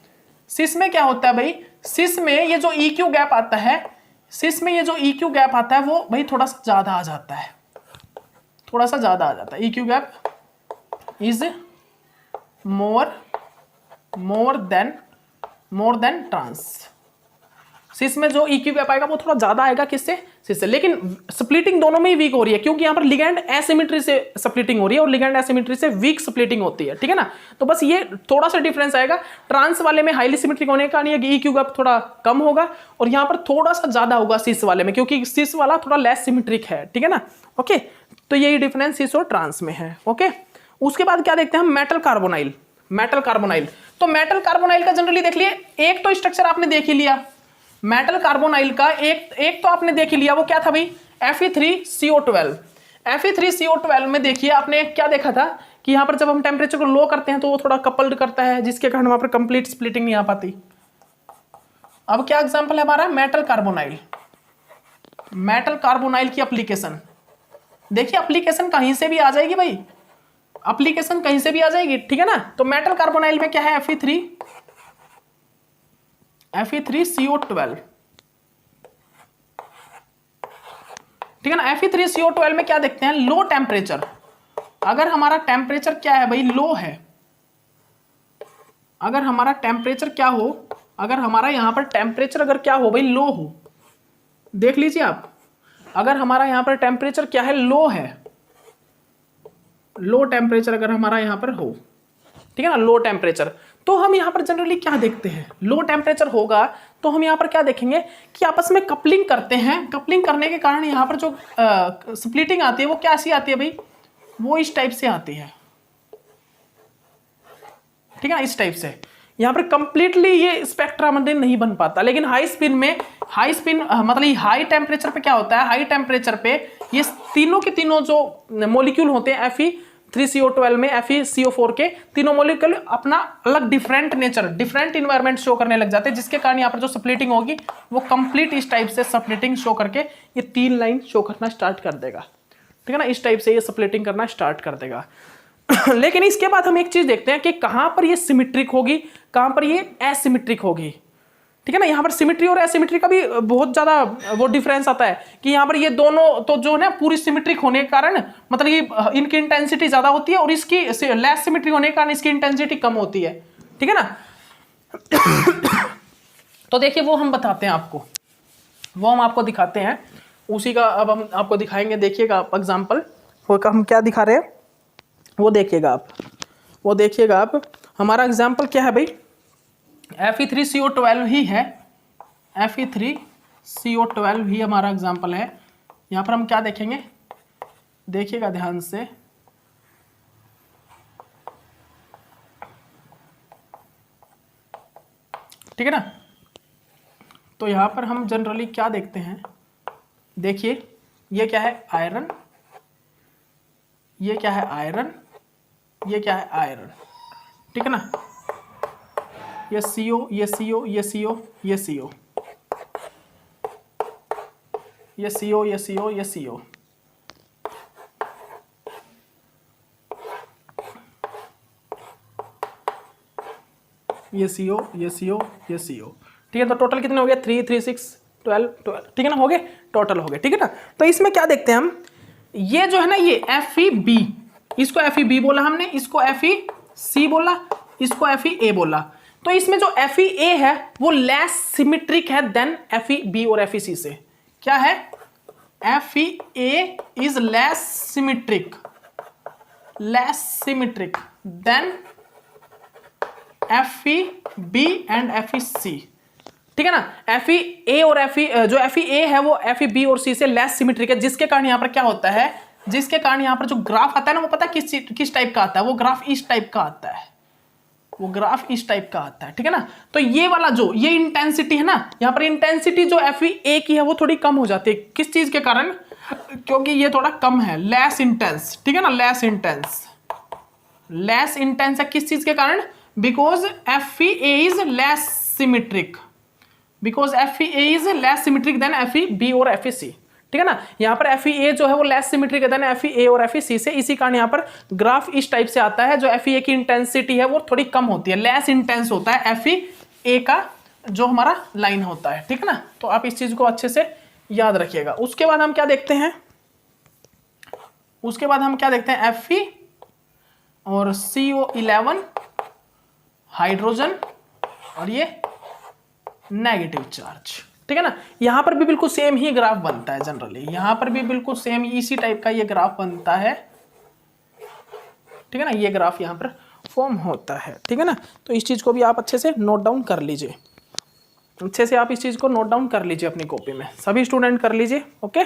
सिस में क्या होता है भाई, सिस में ये जो EQ गैप आता है, सिस में ये जो EQ गैप आता है वो भाई थोड़ा सा ज्यादा आ जाता है, थोड़ा सा ज्यादा आ जाता है। EQ gap is more than trans. Cis में जो EQ गैप आएगा वो थोड़ा ज्यादा आएगा, किससे, सिस से। लेकिन स्प्लिटिंग दोनों में ही वीक हो रही है, क्योंकि यहाँ पर लिगैंड एसिमेट्री से स्प्लिटिंग हो रही है और लिगैंड एसिमेट्री से वीक स्प्लिटिंग होती है, ठीक है ना। तो बस ये थोड़ा सा डिफरेंस आएगा। ट्रांस वाले में हाईली सिमेट्रिक होने का नहीं है, EQ गैप थोड़ा कम होगा, और यहाँ पर थोड़ा सा ज्यादा होगा सिस वाले में, क्योंकि सिस वाला थोड़ा लेस सिमेट्रिक है, ठीक है ना। ओके, तो यही डिफरेंस सिस और ट्रांस में है। ओके, उसके बाद क्या देखते हैं हम, मेटल कार्बोनाइल। मेटल कार्बोनाइल, तो मेटल कार्बोनाइल का जनरली देख लिए, एक तो स्ट्रक्चर आपने देख ही लिया मेटल कार्बोनाइल का, एक तो आपने देख ही लिया, वो क्या था भाई, Fe3CO12। Fe3CO12 में देखिए आपने क्या देखा था कि यहां पर जब हम टेम्परेचर को लो करते हैं तो वो थोड़ा कपल्ड करता है, जिसके कारण वहां पर कंप्लीट स्प्लिटिंग नहीं आ पाती। अब क्या एग्जांपल है हमारा, मेटल कार्बोनाइल। मेटल कार्बोनाइल की एप्लीकेशन देखिए, एप्लीकेशन कहीं से भी आ जाएगी भाई, एप्लीकेशन कहीं से भी आ जाएगी, ठीक है ना। तो मेटल कार्बोनाइल में क्या है, Fe3CO12, ठीक है ना। Fe3CO12 में क्या देखते हैं, लो टेम्परेचर। अगर हमारा टेम्परेचर क्या है भाई, लो है, अगर हमारा टेम्परेचर क्या हो, अगर हमारा यहां पर टेम्परेचर अगर क्या हो भाई, लो हो, देख लीजिए आप, अगर हमारा यहां पर टेम्परेचर क्या है, लो है, लो टेम्परेचर अगर हमारा यहां पर हो, ठीक है ना, लो टेम्परेचर, तो हम यहां पर जनरली क्या देखते हैं, लो टेम्परेचर होगा तो हम यहां पर क्या देखेंगे कि आपस में कपलिंग करते हैं। कपलिंग करने के कारण यहां पर जो स्प्लिटिंग आती है वो कैसी आती है भाई, वो इस टाइप से आती है, ठीक है ना, इस टाइप से। यहां पर कंप्लीटली ये स्पेक्ट्रा नहीं बन पाता। लेकिन हाई स्पिन में, हाई स्पिन मतलब हाई टेम्परेचर पे क्या होता है, हाई टेम्परेचर पे ये तीनों के तीनों जो मॉलिक्यूल होते हैं Fe3CO12 में, FeCO4 के तीनों मॉलिक्यूल अपना अलग different nature, different environment show करने लग जाते हैं, जिसके कारण यहाँ पर जो स्प्लिटिंग होगी वो कंप्लीट इस टाइप से स्प्लिटिंग शो करके ये 3 लाइन शो करना स्टार्ट कर देगा, ठीक है ना, इस टाइप से ये स्प्लिटिंग करना स्टार्ट कर देगा। लेकिन इसके बाद हम एक चीज देखते हैं कि कहां पर ये सिमेट्रिक होगी, कहां पर ये एसिमेट्रिक होगी, ठीक है ना। यहां पर सिमेट्री और एसिमेट्री का भी बहुत ज्यादा वो डिफरेंस आता है कि यहां पर ये दोनों तो जो है ना पूरी सिमेट्रिक होने के कारण मतलब ये इनकी इंटेंसिटी ज्यादा होती है, और इसकी लेस सिमेट्री होने के कारण इसकी इंटेंसिटी कम होती है, ठीक है ना। तो देखिए वो हम बताते हैं आपको, वो हम आपको दिखाते हैं, उसी का अब हम आपको दिखाएंगे। देखिएगा आप एग्जाम्पल, हम क्या दिखा रहे हैं वो देखिएगा आप, वो देखिएगा आप। हमारा एग्जाम्पल क्या है भाई, Fe3CO12 ही है, Fe3CO12 ही हमारा एग्जाम्पल है। यहाँ पर हम क्या देखेंगे, देखिएगा ध्यान से, ठीक है ना। तो यहाँ पर हम जनरली क्या देखते हैं, देखिए ये क्या है, आयरन, ये क्या है आयरन, ये क्या है आयरन, ठीक है ना। ये CO, ये CO, ये CO, ये CO, ये CO, ये CO, ये CO, ये CO, ये CO, ये CO, ठीक है। तो टोटल कितने हो गए, 3, 3, 6, 12, 12, ठीक है ना, हो गए, टोटल हो गए, ठीक है ना। तो इसमें क्या देखते हैं हम, ये जो है ना ये FeB, इसको FeB बोला हमने, इसको FeC बोला, इसको FeA बोला। तो इसमें जो FeA है वो लेस सिमेट्रिक है देन FeB और FeC से। क्या है, FeA is less symmetric than FeB and FeC, ठीक है ना। FeA और जो FeA है वो FeB और C से लेस सिमेट्रिक है, जिसके कारण यहाँ पर क्या होता है, जिसके कारण यहाँ पर जो ग्राफ आता है ना वो पता है किस टाइप का आता है, वो ग्राफ इस टाइप का आता है, वो ग्राफ इस टाइप का आता है, ठीक है ना। तो ये वाला जो ये इंटेंसिटी है ना, यहाँ पर इंटेंसिटी जो FeA की है वो थोड़ी कम हो जाती है, किस चीज के कारण, क्योंकि ये थोड़ा कम है, लेस इंटेंस, ठीक है ना, लेस इंटेंस है किस चीज के कारण, because FeA is less symmetric because FeA is less symmetric than FeB और FeC, ठीक है ना। यहाँ पर FeA जो है वो लेस सिमेट्रिक है देन FeA और FeC से, इसी कारण यहाँ पर ग्राफ इस टाइप से आता है। जो FeA की इंटेंसिटी है वो थोड़ी कम होती है, लेस इंटेंस होता है FeA का जो हमारा लाइन होता है, ठीक है ना। तो आप इस चीज को अच्छे से याद रखिएगा। उसके बाद हम क्या देखते हैं, उसके बाद हम क्या देखते हैं, Fe और CO11 हाइड्रोजन और ये नेगेटिव चार्ज, ठीक है ना। यहां पर भी बिल्कुल सेम ही ग्राफ बनता है जनरली, यहां पर भी बिल्कुल सेम इसी टाइप का ये ग्राफ बनता है, ठीक है ना। ये ग्राफ यहां पर फॉर्म होता है, ठीक है ना। तो इस चीज को भी आप अच्छे से नोट डाउन कर लीजिए, अच्छे से आप इस चीज को नोट डाउन कर लीजिए अपनी कॉपी में, सभी स्टूडेंट कर लीजिए, ओके,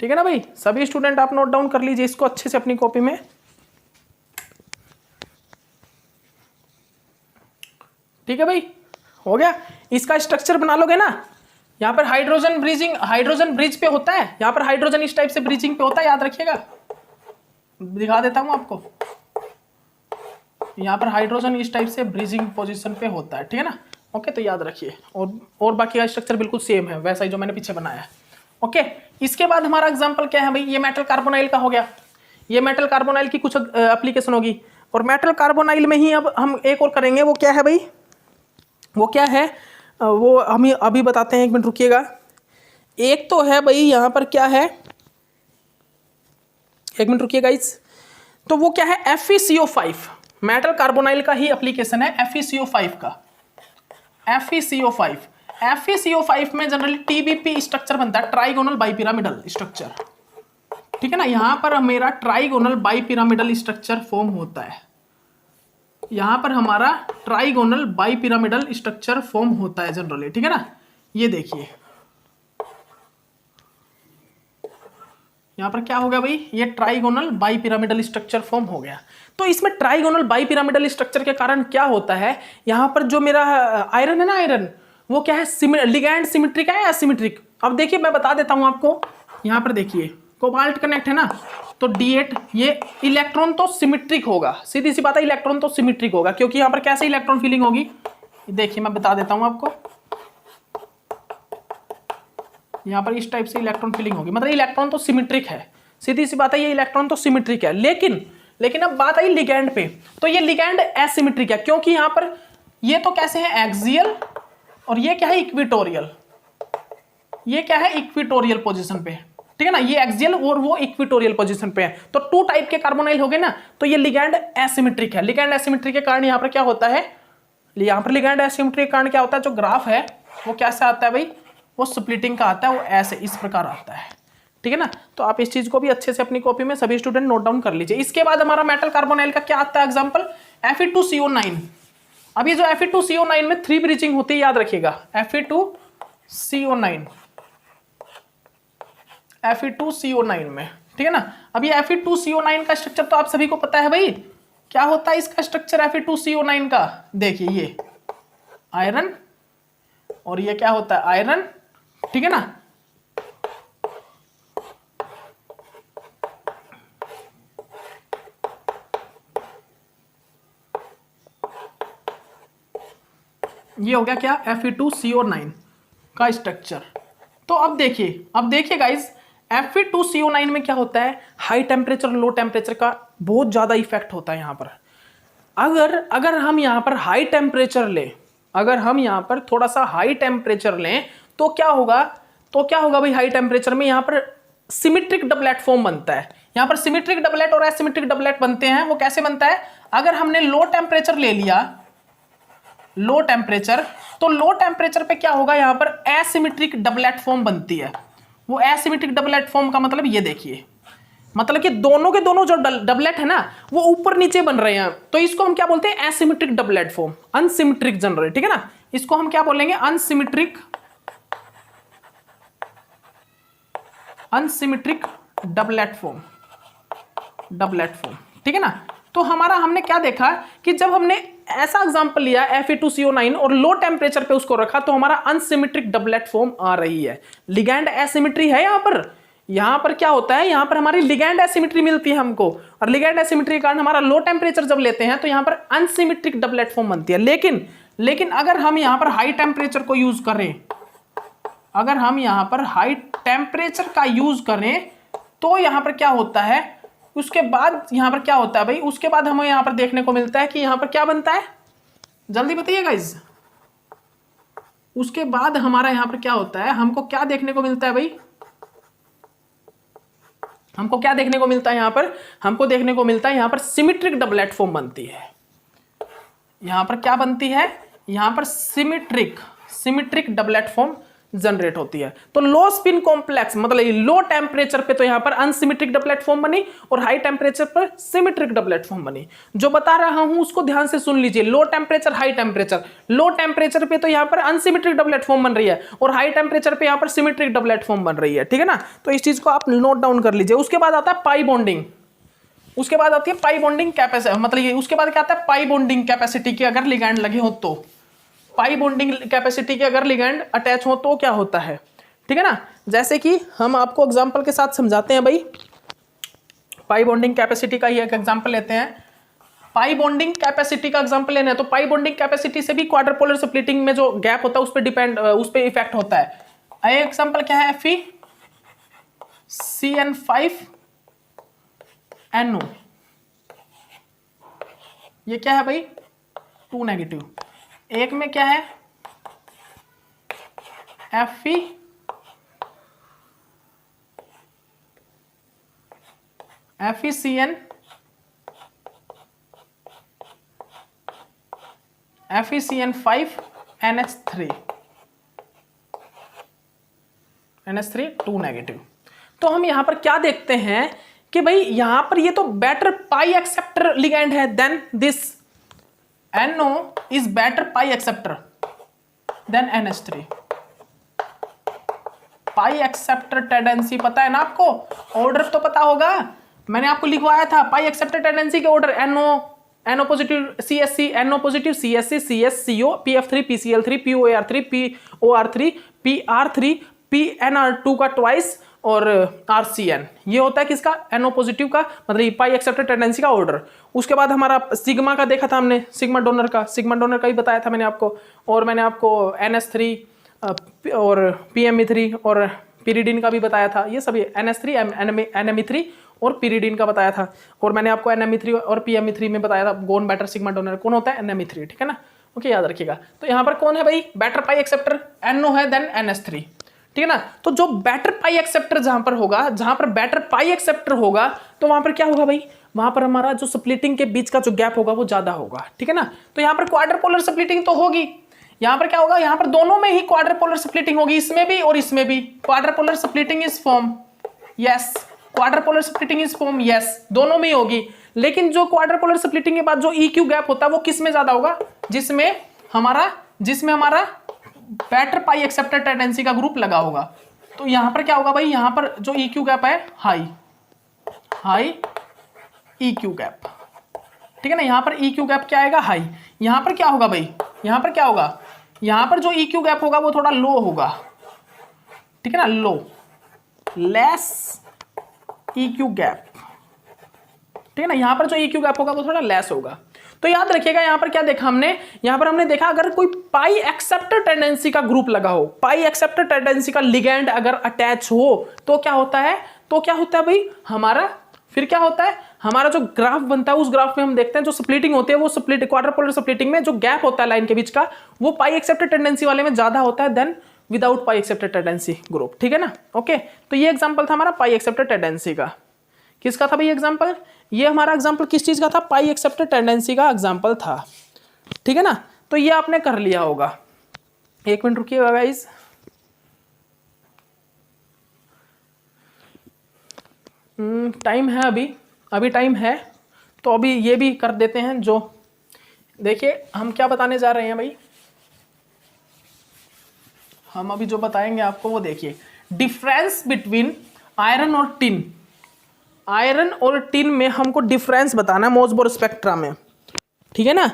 ठीक है ना भाई। सभी स्टूडेंट आप नोट डाउन कर लीजिए इसको अच्छे से अपनी कॉपी में, ठीक है भाई, हो गया। इसका स्ट्रक्चर बना लोगे ना, यहाँ पर हाइड्रोजन ब्रिजिंग, हाइड्रोजन ब्रिज पे होता है, यहाँ पर हाइड्रोजन इस टाइप से ब्रिजिंग पे होता है, याद रखिएगा, दिखा देता हूं आपको। यहाँ पर हाइड्रोजन इस टाइप से ब्रिजिंग पोजीशन पे होता है, ठीक है ना, ओके। तो याद रखिए, और बाकी का स्ट्रक्चर बिल्कुल सेम है, वैसा ही जो मैंने पीछे बनाया है, ओके। इसके बाद हमारा एग्जाम्पल क्या है भाई, ये मेटल कार्बोनाइल का हो गया। ये मेटल कार्बोनाइल की कुछ एप्लीकेशन होगी, और मेटल कार्बोनाइल में ही अब हम एक और करेंगे, वो क्या है भाई, वो क्या है वो हम अभी बताते हैं, एक मिनट रुकिएगा। एक तो है भाई यहाँ पर क्या है, एक मिनट रुकिएगा इस, तो वो क्या है FeCO5, मेटल कार्बोनाइल का ही एप्लीकेशन है FeCO5 का। FeCO5 में जनरली TBP स्ट्रक्चर बनता है, ट्राइगोनल बाइपिरामिडल स्ट्रक्चर, ठीक है ना। यहां पर मेरा ट्राइगोनल बाइपिरामिडल स्ट्रक्चर फॉर्म होता है, यहां पर हमारा ट्राइगोनल बाइपिरामिडल स्ट्रक्चर फॉर्म होता है जनरली, ठीक है ना। ये देखिए यहां पर क्या हो गया भाई, ये ट्राइगोनल बाइपिरामिडल स्ट्रक्चर फॉर्म हो गया। तो इसमें ट्राइगोनल बाइपिरामिडल स्ट्रक्चर के कारण क्या होता है, यहां पर जो मेरा आयरन है ना, आयरन वो क्या है, लिगैंड सिमेट्रिक है या एसिमेट्रिक। अब देखिए मैं बता देता हूं आपको, यहां पर देखिए कोबाल्ट कनेक्ट है ना, तो D8, ये इलेक्ट्रॉन तो सिमेट्रिक होगा, सीधी सी बात है, इलेक्ट्रॉन तो सिमेट्रिक होगा, क्योंकि यहां पर कैसे इलेक्ट्रॉन फीलिंग होगी, देखिए मैं बता देता हूं आपको, यहां पर इस टाइप से इलेक्ट्रॉन फीलिंग होगी, मतलब इलेक्ट्रॉन तो सिमेट्रिक है, सीधी सी बात है, ये इलेक्ट्रॉन तो सिमेट्रिक है। लेकिन अब बात आई लिगैंड पे, तो ये लिगैंड एसिमेट्रिक है, क्योंकि यहां पर ये तो कैसे है एक्सियल, और ये क्या है इक्विटोरियल, ये क्या है इक्विटोरियल पोजीशन पे, ठीक है ना। ये एक्सियल और वो इक्विटोरियल पोजीशन पे है, तो टू टाइप के कार्बोनाइल हो गए ना, तो ये लिगैंड एसिमेट्रिक है। लिगैंड एसिमेट्रिक के कारण यहाँ पर क्या होता है, यहाँ पर लिगैंड एसिमेट्रिक के कारण क्या होता है, जो ग्राफ है वो कैसे आता है भाई, वो स्प्लिटिंग का आता है, वो ऐसे इस प्रकार आता है, ठीक है ना। तो आप इस चीज को भी अच्छे से अपनी कॉपी में सभी स्टूडेंट नोट डाउन कर लीजिए। इसके बाद हमारा मेटल कार्बोनाइल का क्या आता है एग्जांपल, Fe2CO9। अब ये जो Fe2CO9 में 3 ब्रिजिंग होती है, याद रखिएगा, Fe2CO9 में, ठीक है ना। अब ये Fe2CO9 का स्ट्रक्चर तो आप सभी को पता है भाई, क्या होता है इसका स्ट्रक्चर Fe2CO9 का, देखिए ये आयरन और ये क्या होता है आयरन, ठीक है ना। ये हो गया क्या, Fe2CO9 का स्ट्रक्चर। तो अब देखिए गाइस, Fe2CO9 में क्या होता है, हाई टेम्परेचर लो टेम्परेचर का बहुत ज्यादा इफेक्ट होता है यहाँ पर। अगर हम यहाँ पर हाई टेम्परेचर लें, अगर हम यहाँ पर थोड़ा सा हाई टेम्परेचर लें, तो क्या होगा भाई, हाई टेम्परेचर में यहाँ पर सिमेट्रिक डबलेट फॉर्म बनता है। यहाँ पर सिमेट्रिक डबलेट और एसिमेट्रिक डबलेट बनते हैं, वो कैसे बनता है, अगर हमने लो टेम्परेचर ले लिया, लो टेम्परेचर, तो लो टेम्परेचर पे क्या होगा, यहां पर एसिमेट्रिक डबलेट फॉर्म बनती है। वो एसिमेट्रिक डबलेट फॉर्म का मतलब ये देखिए, मतलब कि दोनों के दोनों जो डबलेट है ना वो ऊपर नीचे बन रहे हैं, तो इसको हम क्या बोलते हैं, asymmetric doublet form, unsymmetric general, ठीक है ना। इसको हम क्या बोलेंगे, अनसिमेट्रिक डबलेट फॉर्म, ठीक है ना। तो हमने क्या देखा कि जब हमने ऐसा एग्जांपल लिया Fe2CO9 और लो टेम्परेचर पे उसको रखा, तो हमारा अनसिमेट्रिक डबलेट फॉर्म आ रही है। लिगैंड एसिमेट्री है यहाँ पर, यहां पर क्या होता है, यहां पर हमारी लिगैंड एसिमेट्री मिलती है हमको, और लिगैंड एसिमेट्री के कारण हमारा लो टेम्परेचर जब लेते हैं तो यहां पर अनसिमेट्रिक डबलेट फॉर्म बनती है। लेकिन अगर हम यहां पर हाई टेम्परेचर को यूज करें, अगर हम यहां पर हाई टेम्परेचर का यूज करें तो यहां पर क्या होता है, उसके बाद यहां पर क्या होता है भाई, उसके बाद हमें यहां पर देखने को मिलता है कि यहां पर क्या बनता है, जल्दी बताइए गाइस। उसके बाद हमारा यहां पर क्या होता है, हमको क्या देखने को मिलता है भाई, हमको क्या देखने को मिलता है यहां पर, हमको देखने को मिलता है यहां पर सिमेट्रिक डबलेट फॉर्म बनती है। यहां पर क्या बनती है, यहां पर सिमेट्रिक डबलेट फॉर्म जनरेट होती है। तो लो स्पिन कॉम्प्लेक्स मतलब लो टेम्परेचर पे तो यहां पर अनसिमेट्रिक डबलेट फॉर्म बनी और हाई टेम्परेचर पर सिमेट्रिक डबलेट फॉर्म बनी। जो बता रहा हूं उसको ध्यान से सुन लीजिए, low temperature high temperature, low temperature पे तो यहां पर अनसिमेट्रिक डबलेट फॉर्म बन रही है और हाई टेम्परेचर पे यहां पर सिमेट्रिक डबलेट फॉर्म बन रही है, ठीक है ना। तो इस चीज को आप नोट डाउन कर लीजिए। उसके बाद आता है पाई बॉन्डिंग, उसके बाद आती है पाई बॉन्डिंग कैपेसिटी, मतलब ये उसके बाद क्या आता है, पाई बॉन्डिंग कैपेसिटी की अगर लिगैंड लगे हो तो, पाई बॉन्डिंग कैपेसिटी के अगर लिगैंड अटैच हो तो क्या होता है, ठीक है ना। जैसे कि हम आपको एग्जांपल के साथ समझाते हैं भाई, पाई बॉन्डिंग कैपेसिटी का ही एक एग्जांपल लेते हैं। पाई बॉन्डिंग कैपेसिटी का एग्जांपल लेना है तो पाई बॉन्डिंग कैपेसिटी से भी क्वाड्रपोलर स्प्लिटिंग में जो गैप होता है उस पर डिपेंड, उस पर इफेक्ट होता है। एग्जांपल क्या है, FeCN5NO, ये क्या है भाई, 2 नेगेटिव। एक में क्या है, FeCN5NH3 2 नेगेटिव। तो हम यहां पर क्या देखते हैं कि भाई यहां पर ये तो बेटर पाई एक्सेप्टर लिगैंड है than this NO is better pi acceptor than NH3। Pi acceptor tendency पता है ना आपको, ऑर्डर तो पता होगा, मैंने आपको लिखवाया था पाई एक्सेप्टर टेंडेंसी के order, NO positive CSC, NO positive CSC, CSCO, PF3 PCl3 POAR3 POR3 PR3 PNR2 का ट्वाइस और RCN, ये होता है किसका, NO पॉजिटिव का, मतलब पाई एक्सेप्टर टेंडेंसी का ऑर्डर। उसके बाद हमारा सिग्मा का देखा था हमने, सिग्मा डोनर का ही बताया था मैंने आपको, और मैंने आपको NH3 और PME3 और pyridine का भी बताया था, ये सभी NH3 NME3 और pyridine का बताया था, और मैंने आपको NME3 और PME3 में बताया था कौन बेटर सिग्मा डोनर कौन होता है, NME3, ठीक है ना। ओके, याद रखिएगा। तो यहाँ पर कौन है भाई बेटर पाई एक्सेप्टर, NO है देन NH3, ठीक है ना। तो जो बेटर पाई एक्सेप्टर जहां पर होगा, जहां पर बेटर पाई एक्सेप्टर होगा तो वहां पर क्या होगा भाई, वहां पर हमारा जो स्प्लिटिंग के बीच का जो गैप होगा वो ज्यादा होगा, ठीक है ना। तो यहां पर क्वाड्रपोलर स्प्लिटिंग तो होगी, यहां पर क्या होगा, यहां पर दोनों में ही क्वाड्रपोलर स्प्लिटिंग होगी, इसमें भी और इसमें भी। Quadrupolar splitting is form, yes, quadrupolar splitting is form, yes, दोनों में ही होगी। लेकिन जो क्वाड्रपोलर स्प्लिटिंग के बाद जो EQ गैप होता है वो किस में ज्यादा होगा, जिसमें हमारा बेटर पाई एक्सेप्टर टेंडेंसी का ग्रुप लगा होगा। तो यहां पर क्या होगा भाई, यहां पर जो EQ गैप है हाई EQ गैप, ठीक है ना। यहां पर EQ गैप क्या आएगा, हाई। यहां पर क्या होगा भाई, यहां पर क्या होगा, यहां पर जो EQ गैप होगा वो थोड़ा लो होगा, ठीक है ना, लो, लेस EQ गैप, ठीक है ना। यहां पर जो EQ गैप होगा वो थोड़ा लेस होगा। तो याद रखिएगा यहां पर क्या देखा हमने, यहां पर हमने देखा अगर कोई पाई एक्सेप्टर टेंडेंसी का ग्रुप लगा हो, पाई एक्सेप्टर टेंडेंसी का लिगैंड अगर अटैच हो तो क्या होता है, भाई हमारा फिर क्या होता है, हमारा जो ग्राफ बनता है उस ग्राफ में हम देखते हैं जो स्प्लिटिंग होती है वो क्वाड्रपोलर स्प्लिटिंग में जो गैप होता है लाइन के बीच का वो पाई एक्सेप्टर टेंडेंसी वाले में ज्यादा होता है than without pi acceptor tendency group, ठीक है ना। ओके, तो ये एग्जांपल था हमारा पाई एक्सेप्टर टेंडेंसी का। किसका था भाई एग्जांपल, ये हमारा एग्जांपल किस चीज का था, पाई एक्सेप्टर टेंडेंसी का एग्जांपल था, ठीक है ना। तो ये आपने कर लिया होगा। एक मिनट रुकिएगा गाइस, टाइम है अभी टाइम है, तो अभी ये भी कर देते हैं। जो देखिए हम क्या बताने जा रहे हैं भाई, हम अभी जो बताएंगे आपको वो देखिए, डिफरेंस बिटवीन आयरन और टिन। आयरन और टिन में हमको डिफरेंस बताना है मोसबोर स्पेक्ट्रा में, ठीक है ना।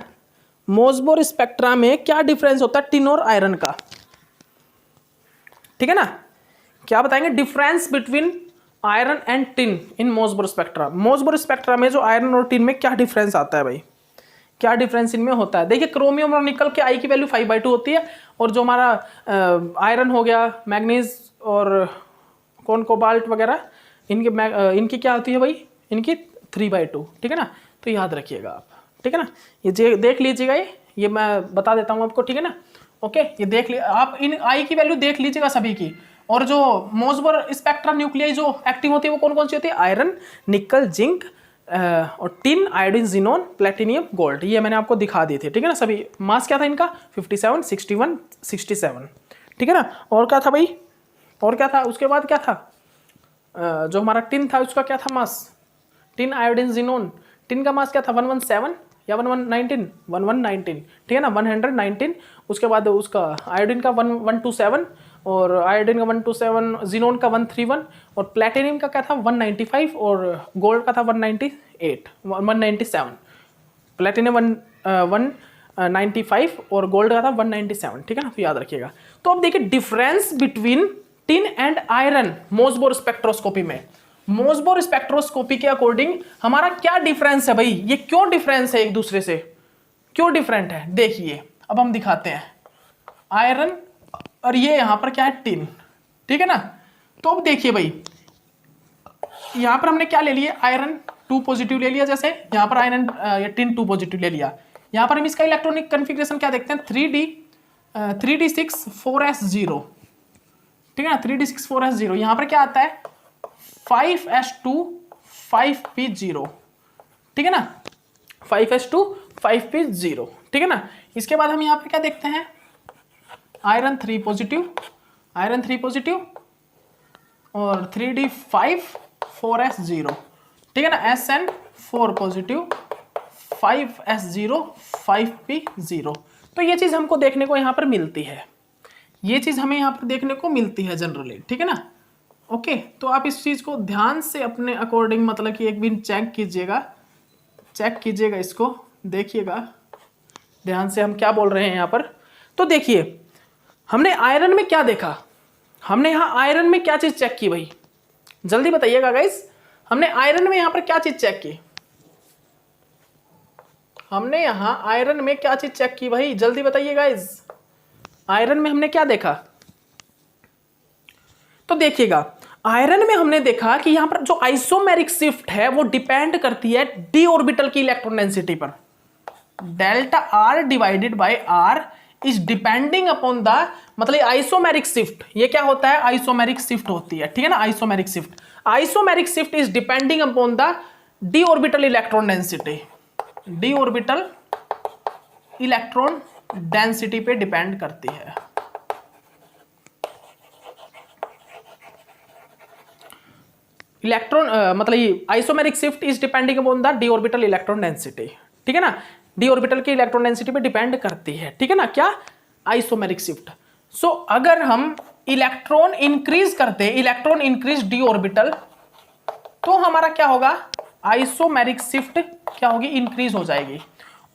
मोसबोर स्पेक्ट्रा में क्या डिफरेंस होता है टिन और आयरन का, ठीक है ना। क्या बताएंगे, difference between iron and tin in Mossbauer spectra. Mossbauer spectra में जो आयरन और टिन में क्या डिफरेंस आता है भाई, क्या डिफरेंस इनमें होता है? देखिए क्रोमियम और निकल के आई की वैल्यू 5/2 होती है, और जो हमारा आयरन हो गया, मैग्नीज और कौन कोबाल्ट वगैरह, इनकी क्या होती है भाई, इनकी 3/2, ठीक है ना। तो याद रखिएगा आप, ठीक है ना, ये देख लीजिएगा, ये मैं बता देता हूँ आपको, ठीक है ना। ओके, ये देख लीजिए आप, इन आई की वैल्यू देख लीजिएगा सभी की। और जो मोसबोर स्पेक्ट्रा न्यूक्लियाई जो एक्टिव होती है वो कौन कौन सी होती है? आयरन, निकल, जिंक और tin, iodine, xenon, platinum, gold. ये मैंने आपको दिखा दिए थे, ठीक है ना सभी। मास क्या था इनका? 57, 61, 67, ठीक है ना। और क्या था भाई, और क्या था उसके बाद? क्या था जो हमारा टिन था उसका क्या था मास? टिन, आयोडीन, जिनोन, टिन का मास क्या था? 117 या 1119? 1119, ठीक है ना, 119। उसके बाद उसका आयोडीन का 127, और आयोडीन का 127, जिनोन का 131, और प्लेटिनियम का क्या था? 195, और गोल्ड का था 197। प्लेटिनियम 195 और गोल्ड का था 197, ठीक है ना। तो याद रखिएगा। तो अब देखिए difference between tin and iron Mossbauer spectroscopy में। मोसबोर स्पेक्ट्रोस्कोपी के अकॉर्डिंग हमारा क्या डिफरेंस है भाई, ये क्यों डिफरेंस है एक दूसरे से, क्यों डिफरेंट है? देखिए अब हम दिखाते हैं, आयरन और ये यहां पर क्या है? टिन, ठीक है ना। तो अब देखिए भाई, यहां पर हमने क्या ले लिया? आयरन 2 पॉजिटिव ले लिया, जैसे यहां पर आयरन या टिन 2 पॉजिटिव ले लिया। यहां पर हम इसका इलेक्ट्रॉनिक कन्फिग्रेशन क्या देखते हैं? 3d6 4s0, ठीक है ना, 3d6 4s0। यहां पर क्या आता है? 5s2 5p0, ठीक है ना, 5s2 5p0, ठीक है ना। इसके बाद हम यहां पर क्या देखते हैं? आयरन 3 पॉजिटिव, आयरन 3 पॉजिटिव, और 3d5 4s0, ठीक है ना, SN4 पॉजिटिव, 5s0 5p0। तो ये चीज हमको देखने को यहां पर मिलती है, ये चीज हमें यहां पर देखने को मिलती है जनरली, ठीक है ना। ओके, तो आप इस चीज को ध्यान से अपने अकॉर्डिंग मतलब कि एक भी चेक कीजिएगा, इसको देखिएगा ध्यान से हम क्या बोल रहे हैं यहां पर। तो देखिए हमने आयरन में क्या देखा, हमने यहां आयरन में क्या चीज चेक की भाई, जल्दी बताइएगा गाइस। हमने आयरन में यहां पर क्या चीज चेक की? हमने यहां आयरन में क्या चीज चेक की भाई, जल्दी बताइए गाइस। आयरन में हमने क्या देखा? तो देखिएगा आयरन में हमने देखा कि यहां पर जो आइसोमेरिक शिफ्ट है वो डिपेंड करती है डी ऑर्बिटल की इलेक्ट्रॉन डेंसिटी पर। Delta R divided by R is depending upon the, मतलब आइसोमेरिक शिफ्ट, ये क्या होता है? आइसोमेरिक शिफ्ट होती है, ठीक है ना। Isomeric shift is depending upon the D orbital electron density, D orbital electron density पे डिपेंड करती है। इलेक्ट्रॉन मतलब isomeric shift is depending upon the D orbital electron density, ठीक है ना, डी ऑर्बिटल की इलेक्ट्रॉन डेंसिटी पे डिपेंड करती है, ठीक है ना, क्या? Isomeric shift. सो अगर हम इलेक्ट्रॉन इंक्रीज करते, इलेक्ट्रॉन इंक्रीज डी ऑर्बिटल, तो हमारा क्या होगा? आइसोमेरिक शिफ्ट क्या होगी? इंक्रीज हो जाएगी।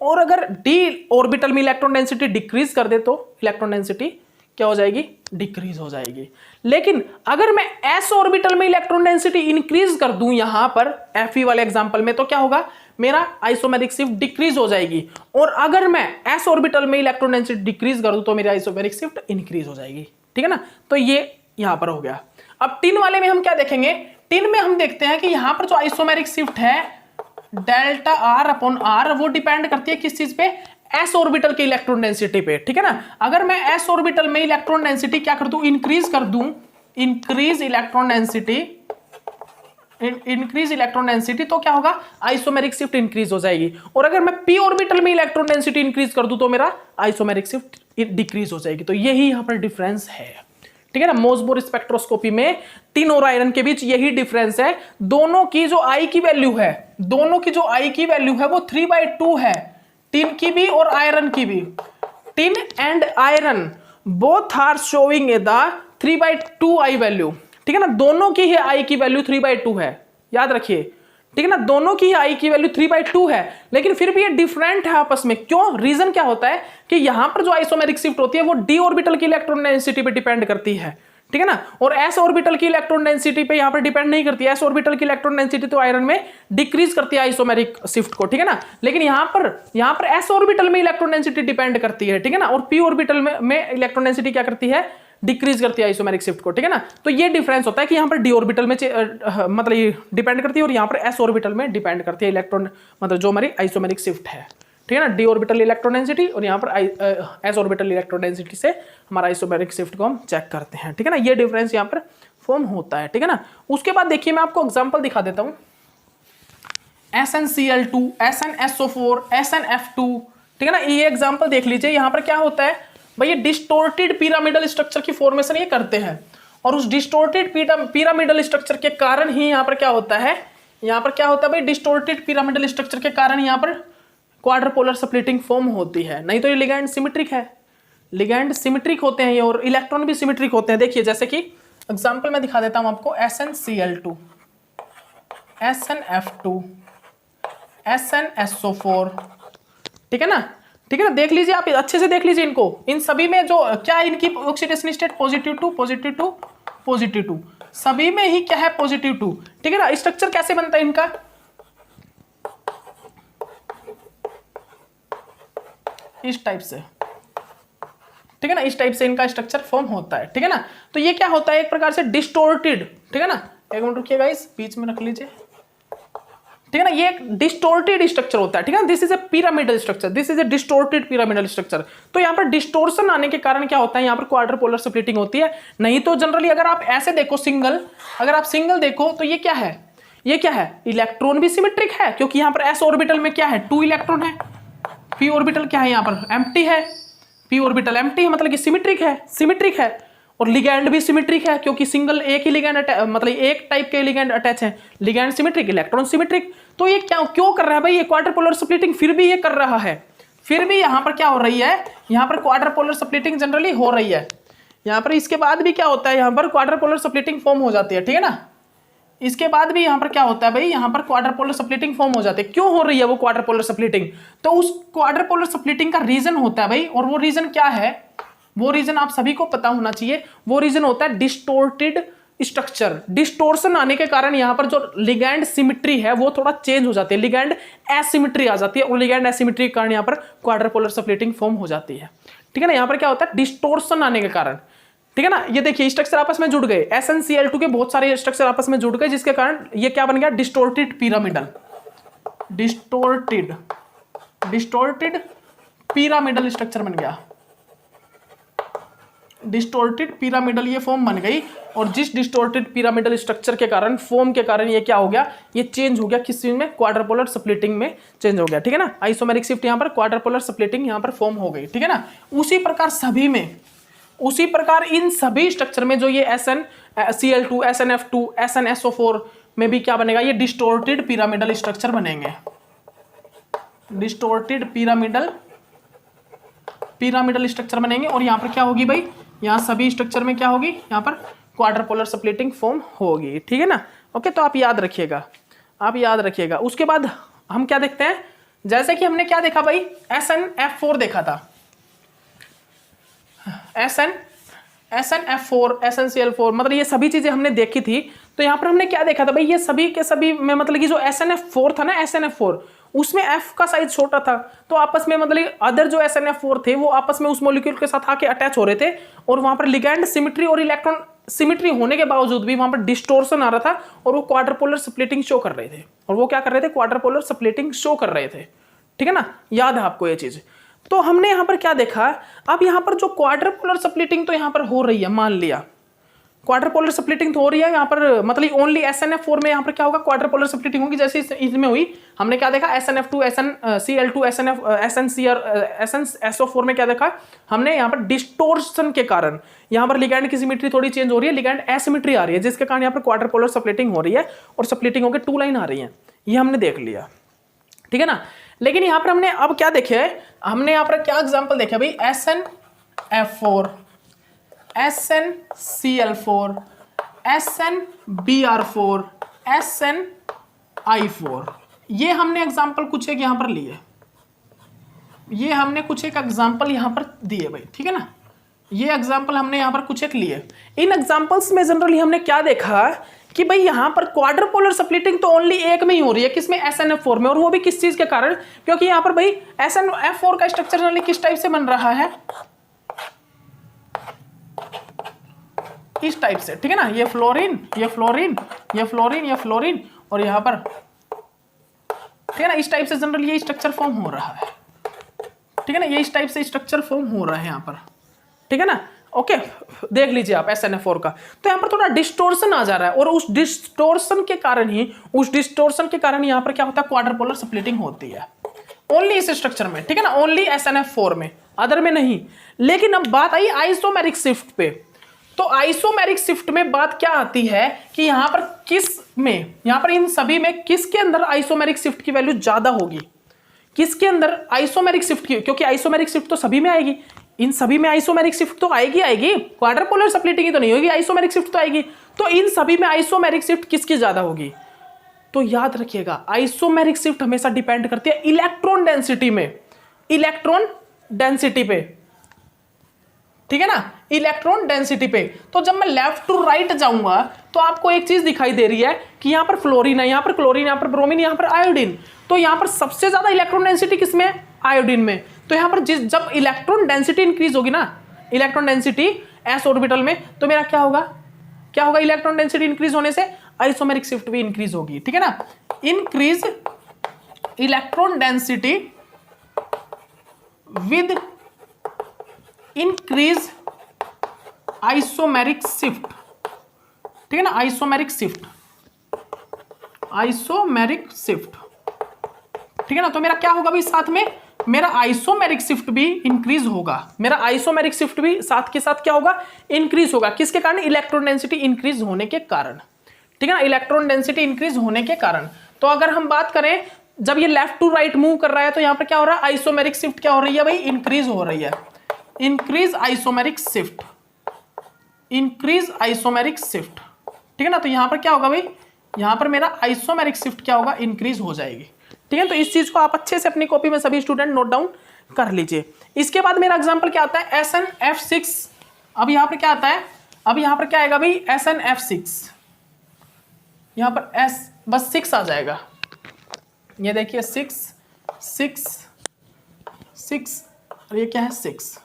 और अगर डी ऑर्बिटल में इलेक्ट्रॉन डेंसिटी डिक्रीज कर दे तो इलेक्ट्रॉन डेंसिटी क्या हो जाएगी? डिक्रीज हो जाएगी। लेकिन अगर मैं एस ऑर्बिटल में इलेक्ट्रॉन डेंसिटी इंक्रीज कर दूं यहां पर Fe वाले एग्जांपल में, तो क्या होगा? मेरा आइसोमेरिक शिफ्ट डिक्रीज हो जाएगी। और अगर मैं एस ऑर्बिटल में इलेक्ट्रॉन डेंसिटी डिक्रीज कर दूं तो मेरी आइसोमेरिक शिफ्ट इंक्रीज हो जाएगी, ठीक है ना। तो ये यहां पर हो गया। अब टिन वाले में हम क्या देखेंगे? टिन में हम देखते हैं कि यहां पर जो आइसोमेरिक शिफ्ट है डेल्टा आर अपॉन आर, वो डिपेंड करती है किस चीज पे? एस ऑर्बिटल की इलेक्ट्रॉन डेंसिटी पे, ठीक है ना। अगर मैं एस ऑर्बिटल में इलेक्ट्रॉन डेंसिटी क्या कर दूं? इंक्रीज कर दूं, इंक्रीज इलेक्ट्रॉन डेंसिटी, तो क्या होगा? आइसोमेरिक शिफ्ट इंक्रीज हो जाएगी। और अगर मैं पी ऑर्बिटल में इलेक्ट्रॉन डेंसिटी इंक्रीज कर दूं तो मेरा आइसोमेरिक शिफ्ट डिक्रीज हो जाएगी। तो यही यहां पर डिफरेंस है, ठीक है ना। मोसबोर स्पेक्ट्रोस्कोपी में टिन और आयरन के बीच यही डिफरेंस है। दोनों की जो आई की वैल्यू है, वो 3/2 है, टिन की भी और आयरन की भी। Tin and iron both are showing the 3/2 I value, ठीक है ना। दोनों की ही आई की वैल्यू 3/2 है, याद रखिए, ठीक है ना। दोनों की आई की वैल्यू 3/2 है, लेकिन फिर भी ये डिफरेंट है आपस में। क्यों? रीजन क्या होता है कि यहां पर जो आइसोमेरिक शिफ्ट होती है वो डी ऑर्बिटल की इलेक्ट्रॉन डेंसिटी पे डिपेंड करती है, ठीक है ना। और एस ऑर्बिटल की इलेक्ट्रॉन डेंसिटी पे यहाँ पर डिपेंड नहीं करती है, एस ऑर्बिटल की इलेक्ट्रॉन डेंसिटी तो आयरन में डिक्रीज करती है आइसोमेरिक शिफ्ट को, ठीक है ना। लेकिन यहाँ पर एस ऑर्बिटल में इलेक्ट्रॉन डेंसिटी डिपेंड करती है, ठीक है ना। और पी ऑर्बिटल में इलेक्ट्रॉन डेंसिटी क्या करती है, डिक्रीज करती है आइसोमेरिक शिफ्ट को, ठीक है ना। तो ये डिफरेंस होता है कि यहाँ पर डी ऑर्बिटल में मतलब डिपेंड करती है और यहाँ पर एस ऑर्बिटल में डिपेंड करती है इलेक्ट्रॉन, मतलब जो हमारी आइसोमेरिक शिफ्ट है, ठीक है ना। डी ऑर्बिटल इलेक्ट्रॉन डेंसिटी और यहाँ पर एस ऑर्बिटल इलेक्ट्रॉन डेंसिटी से हमारा आइसोमेरिक शिफ्ट को हम चेक करते हैं, ठीक है ना। ये डिफरेंस यहाँ पर फॉर्म होता है, ठीक है ना। उसके बाद देखिए मैं आपको एग्जांपल दिखा देता हूँ, SnCl2, SnSO4, SnF2, ठीक है ना। ये एग्जांपल देख लीजिए, यहाँ पर क्या होता है भाई, ये डिस्टोर्टेड पिरामिडल स्ट्रक्चर की फॉर्मेशन ये करते हैं और उस डिस्टोर्टेड पिरामिडल स्ट्रक्चर के कारण ही यहाँ पर क्या होता है, यहाँ पर क्या होता है भाई, डिस्टोर्टेड पिरामिडल स्ट्रक्चर के कारण यहाँ पर क्वाड्रपोलर स्प्लिटिंग फॉर्म होती है। नहीं तो ये लिगैंड सिमेट्रिक है, लिगैंड सिमेट्रिक होते हैं ये, और इलेक्ट्रॉन भी सिमेट्रिक होते हैं। देखिए जैसे कि एग्जांपल मैं दिखा देता हूं आपको, SnCl2, SnF2, SnSO4, ठीक है ना, ठीक है ना। देख लीजिए आप अच्छे से देख लीजिए इनको, इन सभी में जो क्या इनकी ऑक्सीडेशन स्टेट +2 +2 +2, सभी में ही क्या है +2, ठीक है ना। स्ट्रक्चर कैसे बनता है इनका, इस टाइप से, ठीक है ना, इस टाइप से इनका स्ट्रक्चर फॉर्म होता है, ठीक है ना। तो ये क्या होता है, एक प्रकार से डिस्टोर्टेड, ठीक है ना। एक मिनट रुकिएगा, इस बीच में रख लीजिए, ठीक है ना। ये एक डिस्टोर्टेड स्ट्रक्चर होता है, ठीक है ना। This is a pyramidal structure, this is a distorted pyramidal structure. तो यहाँ पर डिस्टोर्शन आने के कारण क्या होता है, यहाँ पर क्वाड्रपोलर स्प्लिटिंग होती है। नहीं तो जनरली अगर आप ऐसे देखो सिंगल, अगर आप सिंगल देखो तो ये क्या है, ये क्या है, इलेक्ट्रॉन भी सिमेट्रिक है, क्योंकि यहाँ पर एस ऑर्बिटल में क्या है, 2 इलेक्ट्रॉन है। पी ऑर्बिटल क्या है, यहाँ पर एम्प्टी है, पी ऑर्बिटल एम्प्टी है, मतलब कि सिमेट्रिक है, सिमेट्रिक है। और लिगैंड भी सिमेट्रिक है, क्योंकि सिंगल एक ही लिगैंड मतलब एक टाइप के लिगैंड अटैच है। Ligand symmetric, electron symmetric. तो ये क्या क्यों कर रहा है भाई, ये क्वाड्रपोलर स्प्लिटिंग फिर भी ये कर रहा है, फिर भी यहाँ पर क्या हो रही है, यहाँ पर क्वाड्रपोलर स्प्लिटिंग जनरली हो रही है। यहाँ पर इसके बाद भी क्या होता है, यहाँ पर क्वाड्रपोलर स्प्लिटिंग फॉर्म हो जाती है, ठीक है ना। इसके बाद भी यहाँ पर क्या होता है भाई, यहाँ पर क्वाड्रपोलर स्प्लिटिंग फॉर्म हो जाती है। क्यों हो रही है वो क्वाड्रपोलर स्प्लिटिंग, तो उस क्वाड्रपोलर स्प्लिटिंग का रीजन होता है भाई, और वो रीजन क्या है, वो रीजन आप सभी को पता होना चाहिए। वो रीजन होता है डिस्टोर्टेड स्ट्रक्चर। डिस्टोर्शन आने के कारण यहाँ पर जो लिगैंड सिमेट्री है वो थोड़ा चेंज हो जाती है, लिगैंड एसिमेट्री आ जाती है, और लिगैंड एसिमेट्री के कारण यहाँ पर क्वाड्रपोलर स्प्लिटिंग फॉर्म हो जाती है, ठीक है ना। यहाँ पर क्या होता है, डिस्टोर्शन आने के कारण, ठीक है ना। ये देखिए स्ट्रक्चर आपस में जुड़ गए, SnCl2 के बहुत सारे स्ट्रक्चर आपस में जुड़ गए, जिसके कारण ये क्या बन गया, distorted pyramidal, distorted pyramidal structure बन गया, डिस्टोर्टेड पिरामिडल ये फॉर्म बन गई। और जिस डिस्टोर्टेड पिरामिडल स्ट्रक्चर के कारण, फॉर्म के कारण ये क्या हो गया, ये चेंज हो गया किस चीज में, क्वाड्रपोलर स्प्लिटिंग में चेंज हो गया, ठीक है ना। आइसोमेरिक शिफ्ट यहाँ पर क्वाड्रपोलर स्प्लिटिंग यहाँ पर फॉर्म हो गई, ठीक है ना। उसी प्रकार सभी में, उसी प्रकार इन सभी स्ट्रक्चर में जो ये SnCl2, SnF2, SnSO4 में भी क्या बनेगा, ये डिस्टोर्टेड पिरामिडल स्ट्रक्चर बनेंगे, डिस्टोर्टेड पिरामिडल स्ट्रक्चर बनेंगे। और यहाँ पर क्या होगी भाई, यहाँ सभी स्ट्रक्चर में क्या होगी, यहाँ पर क्वाड्रपोलर स्प्लिटिंग फॉर्म होगी, ठीक है ना। ओके, तो आप याद रखिएगा, आप याद रखिएगा। उसके बाद हम क्या देखते हैं, जैसे कि हमने क्या देखा भाई, SnF4 देखा था, SnF4, SnCl4, मतलब ये सभी चीजें हमने देखी थी। तो यहाँ पर हमने क्या देखा था भाई, ये सभी के सभी में मतलब कि जो SnF4 था ना, SnF4 उसमें F का साइज छोटा था, तो आपस में मतलब अदर जो SnF4 थे वो आपस में उस मॉलिक्यूल के साथ आके अटैच हो रहे थे, और वहां पर लिगैंड सिमेट्री और इलेक्ट्रॉन सिमेट्री होने के बावजूद भी वहां पर डिस्टोर्शन आ रहा था, और वो क्वाड्रपोलर स्प्लिटिंग शो कर रहे थे। और वो क्या कर रहे थे, क्वाड्रपोलर स्प्लिटिंग शो कर रहे थे, ठीक है ना, याद है आपको ये चीज। तो हमने यहां पर क्या देखा, अब यहां पर जो क्वाड्रपोलर स्प्लिटिंग तो यहां पर हो रही है, मान लिया क्वाड्रपोलर स्प्लिटिंग तो हो रही है यहाँ पर, मतलब ओनली SnF4 में यहाँ पर क्या होगा, क्वाड्रपोलर स्प्लिटिंग होगी, जैसे इसमें हुई। हमने क्या देखा, SnF2, SnCl2, SnSO4 में क्या देखा हमने, यहाँ पर डिस्टोर्शन के कारण यहाँ पर लिगैंड की सिमेट्री थोड़ी चेंज हो रही है, लिगैंड एसिमेट्री आ रही है, जिसके कारण यहाँ पर क्वाड्रपोलर स्प्लिटिंग हो रही है, और स्प्लिटिंग होकर 2 लाइन आ रही है, ये हमने देख लिया, ठीक है ना। लेकिन यहाँ पर हमने अब क्या देखे, हमने यहाँ पर क्या एग्जाम्पल देखे भाई, SnF4, SnCl4, SnBr4, SnI4, ये हमने एग्जाम्पल कुछ एक यहां पर लिए, ये हमने कुछ एक एग्जाम्पल यहां पर दिए भाई, ठीक है ना। ये एग्जाम्पल हमने यहाँ पर कुछ एक लिए। इन एग्जाम्पल्स में जनरली हमने क्या देखा कि भाई यहाँ पर क्वाड्रपोलर स्प्लिटिंग तो ओनली एक में ही हो रही है, किसमें, SnF4 में, और वो भी किस चीज के कारण, क्योंकि यहाँ पर भाई SnF4 का स्ट्रक्चर जनरली किस टाइप से बन रहा है, इस टाइप से, ठीक है ना, ये फ्लोरीन, ये फ्लोरीन, ये फ्लोरीन, ये फ्लोरीन, और यहाँ पर, ठीक है ना, इस टाइप से जनरली ये स्ट्रक्चर फॉर्म हो रहा है, ठीक है ना, ये इस टाइप से स्ट्रक्चर फॉर्म हो रहा है यहाँ पर, ठीक है ना। ओके, देख लीजिए आप SnF4 का, तो यहाँ पर थोड़ा डिस्टोर्शन आ जा रहा है, और उस डिस्टोर्शन के कारण यहाँ पर क्या होता है, क्वाड्रपोलर स्प्लिटिंग होती है ओनली इस स्ट्रक्चर में, ठीक है ना, ओनली SnF4 में, अदर में नहीं। लेकिन अब बात आई आइसोमेरिक शिफ्ट पे, तो आइसोमेरिक शिफ्ट में बात क्या आती है कि यहाँ पर यहाँ पर इन सभी में किसके अंदर आइसोमेरिक शिफ्ट की वैल्यू ज्यादा होगी, किसके अंदर आइसोमेरिक शिफ्ट की, क्योंकि आइसोमेरिक शिफ्ट तो सभी में आएगी, इन सभी में आइसोमेरिक शिफ्ट तो आएगी, क्वाड्रपोलर स्प्लिटिंग तो नहीं होगी, आइसोमेरिक शिफ्ट तो आएगी, तो इन सभी में आइसोमेरिक शिफ्ट किसकी ज्यादा होगी। तो याद रखिएगा आइसोमेरिक शिफ्ट हमेशा डिपेंड करती है इलेक्ट्रॉन डेंसिटी में, इलेक्ट्रॉन डेंसिटी पे, ठीक है ना, इलेक्ट्रॉन डेंसिटी पे। तो जब मैं लेफ्ट टू राइट जाऊंगा तो आपको एक चीज दिखाई दे रही है कि यहाँ पर फ्लोरीन है, यहाँ पर क्लोरीन, यहाँ पर ब्रोमीन, यहाँ पर आयोडीन, तो यहाँ पर सबसे ज्यादा इलेक्ट्रॉन डेंसिटी किसमें है, आयोडीन में। तो यहाँ पर जब इलेक्ट्रॉन डेंसिटी इंक्रीज होगी ना, इलेक्ट्रॉन डेंसिटी s ऑर्बिटल में, तो मेरा क्या होगा, इलेक्ट्रॉन डेंसिटी इंक्रीज होने से आइसोमेरिक शिफ्ट भी इंक्रीज होगी, ठीक है ना, increase electron density with increase isomeric shift, ठीक है ना, आइसोमेरिक शिफ्ट, ठीक है ना। तो मेरा क्या होगा भाई, साथ में मेरा आइसोमेरिक शिफ्ट भी इंक्रीज होगा, मेरा आइसोमेरिक शिफ्ट भी साथ के साथ क्या होगा, इंक्रीज होगा, किसके कारण, इलेक्ट्रॉन डेंसिटी इंक्रीज होने के कारण, ठीक है ना, इलेक्ट्रॉन डेंसिटी इंक्रीज होने के कारण। तो अगर हम बात करें जब ये लेफ्ट टू राइट मूव कर रहा है तो यहां पर क्या हो रहा है, आइसोमेरिक शिफ्ट क्या हो रही है भाई, इंक्रीज हो रही है, increase isomeric shift, increase isomeric shift, ठीक है ना। तो यहां पर क्या होगा भाई, यहां पर मेरा आइसोमेरिक शिफ्ट क्या होगा, इंक्रीज हो जाएगी, ठीक है। तो इस चीज को आप अच्छे से अपनी कॉपी में सभी स्टूडेंट नोट डाउन कर लीजिए। इसके बाद मेरा एग्जांपल क्या आता है, SnF6। अब यहां पर क्या आता है, अब यहां पर क्या आएगा भाई, SnF6, यहां पर S बस 6 आ जाएगा, ये देखिए 6 6 6, और ये क्या है 6,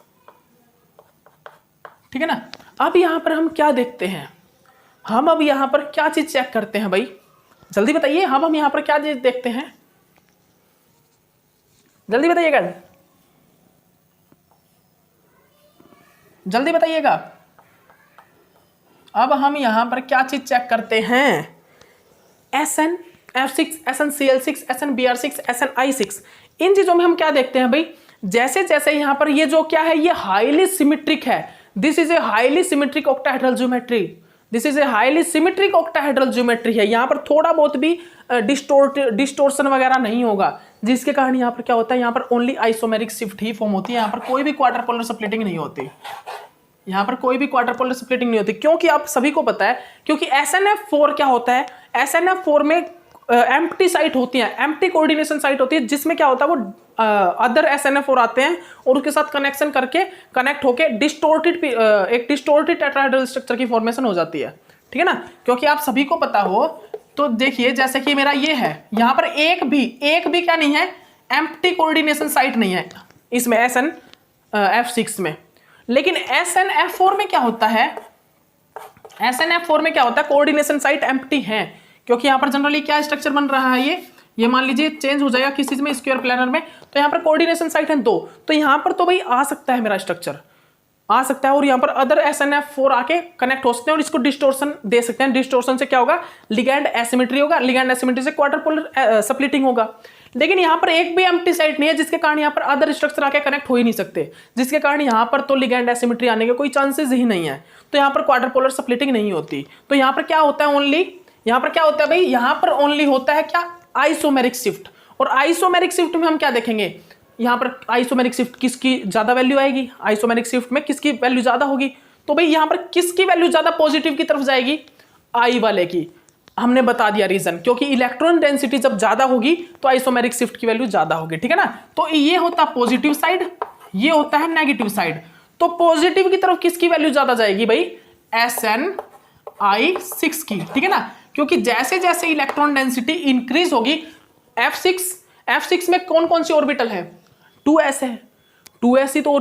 ठीक है ना। अब यहां पर हम क्या देखते हैं, हम अब यहां पर क्या चीज चेक करते हैं भाई, जल्दी बताइए, हम यहां पर क्या चीज देखते हैं, जल्दी बताइएगा, जल्दी बताइएगा। अब हम यहां पर क्या चीज चेक करते हैं, SnF6, SnCl6, SnBr6, SnI6, इन चीजों में हम क्या देखते हैं भाई, जैसे जैसे यहां पर ये जो क्या है, ये हाईली सिमेट्रिक है, this is a highly symmetric octahedral geometry, this is a highly symmetric octahedral geometry है, यहाँ पर थोड़ा बहुत भी डिस्टोर्शन वगैरह नहीं होगा, जिसके कारण यहाँ पर क्या होता है, यहाँ पर ओनली आइसोमेरिक शिफ्ट ही फॉर्म होती है, यहाँ पर कोई भी क्वाड्रपोलर स्प्लिटिंग नहीं होती, यहाँ पर कोई भी क्वाड्रपोलर स्प्लिटिंग नहीं होती, क्योंकि आप सभी को पता है, क्योंकि SnF4 क्या होता है, SnF4 में एम्प्टी साइट होती है, एम्प्टी कोऑर्डिनेशन साइट होती है, जिसमें क्या होता है, वो अदर SnF4 आते हैं और उसके साथ कनेक्शन करके कनेक्ट होके एक डिस्टोर्टेड टेट्राहेड्रल स्ट्रक्चर की फॉर्मेशन हो जाती है, ठीक है ना। क्योंकि आप सभी को पता हो, तो देखिए जैसे कि मेरा ये है, यहाँ पर एक भी क्या नहीं है, एम्प्टी कोऑर्डिनेशन साइट नहीं है इसमें SnF6 में। लेकिन SnF4 में क्या होता है, SnF4 में क्या होता है, कोऑर्डिनेशन साइट एम्प्टी है, क्योंकि यहाँ पर जनरली क्या स्ट्रक्चर बन रहा है, ये मान लीजिए चेंज हो जाएगा किस चीज में, स्क्वायर प्लानर में, तो यहाँ पर कोऑर्डिनेशन साइट है 2, तो यहाँ पर तो भाई आ सकता है, मेरा स्ट्रक्चर आ सकता है, और यहाँ पर अदर SnF4 आके कनेक्ट हो सकते हैं और इसको डिस्टोर्शन दे सकते हैं। डिस्टोर्शन से क्या होगा, लिगैंड एसिमेट्री होगा, लिगैंड एसिमेट्री से क्वाड्रपोलर स्प्लिटिंग होगा। लेकिन यहाँ पर एक भी एम्प्टी साइट नहीं है, जिसके कारण यहाँ पर अदर स्ट्रक्चर आके कनेक्ट हो ही नहीं सकते, जिसके कारण यहाँ पर तो लिगैंड एसिमेट्री आने के कोई चांसेस ही नहीं है, तो यहाँ पर क्वाड्रपोलर स्प्लिटिंग नहीं होती। तो यहाँ पर क्या होता है, ओनली यहाँ पर क्या होता है भाई, यहाँ पर ओनली होता है क्या, आइसोमेरिक शिफ्ट। और आइसोमेरिक शिफ्ट में हम क्या देखेंगे, यहाँ पर आइसोमेरिक शिफ्ट किसकी ज्यादा वैल्यू आएगी, आइसोमेरिक शिफ्ट में किसकी वैल्यू ज्यादा होगी, तो भाई यहाँ पर किसकी वैल्यू ज्यादा पॉजिटिव की तरफ जाएगी, आई वाले की। हमने बता दिया रीजन, क्योंकि इलेक्ट्रॉन डेंसिटी जब ज्यादा होगी तो आइसोमेरिक शिफ्ट की वैल्यू ज्यादा होगी, ठीक है ना। तो ये होता पॉजिटिव साइड, ये होता है नेगेटिव साइड। तो पॉजिटिव की तरफ किसकी वैल्यू ज्यादा जाएगी भाई, SnI6 की, ठीक है ना, क्योंकि जैसे जैसे इलेक्ट्रॉन डेंसिटी इंक्रीज होगी, F6 में कौन कौन सी ऑर्बिटल है, 2s है, 2s ही तो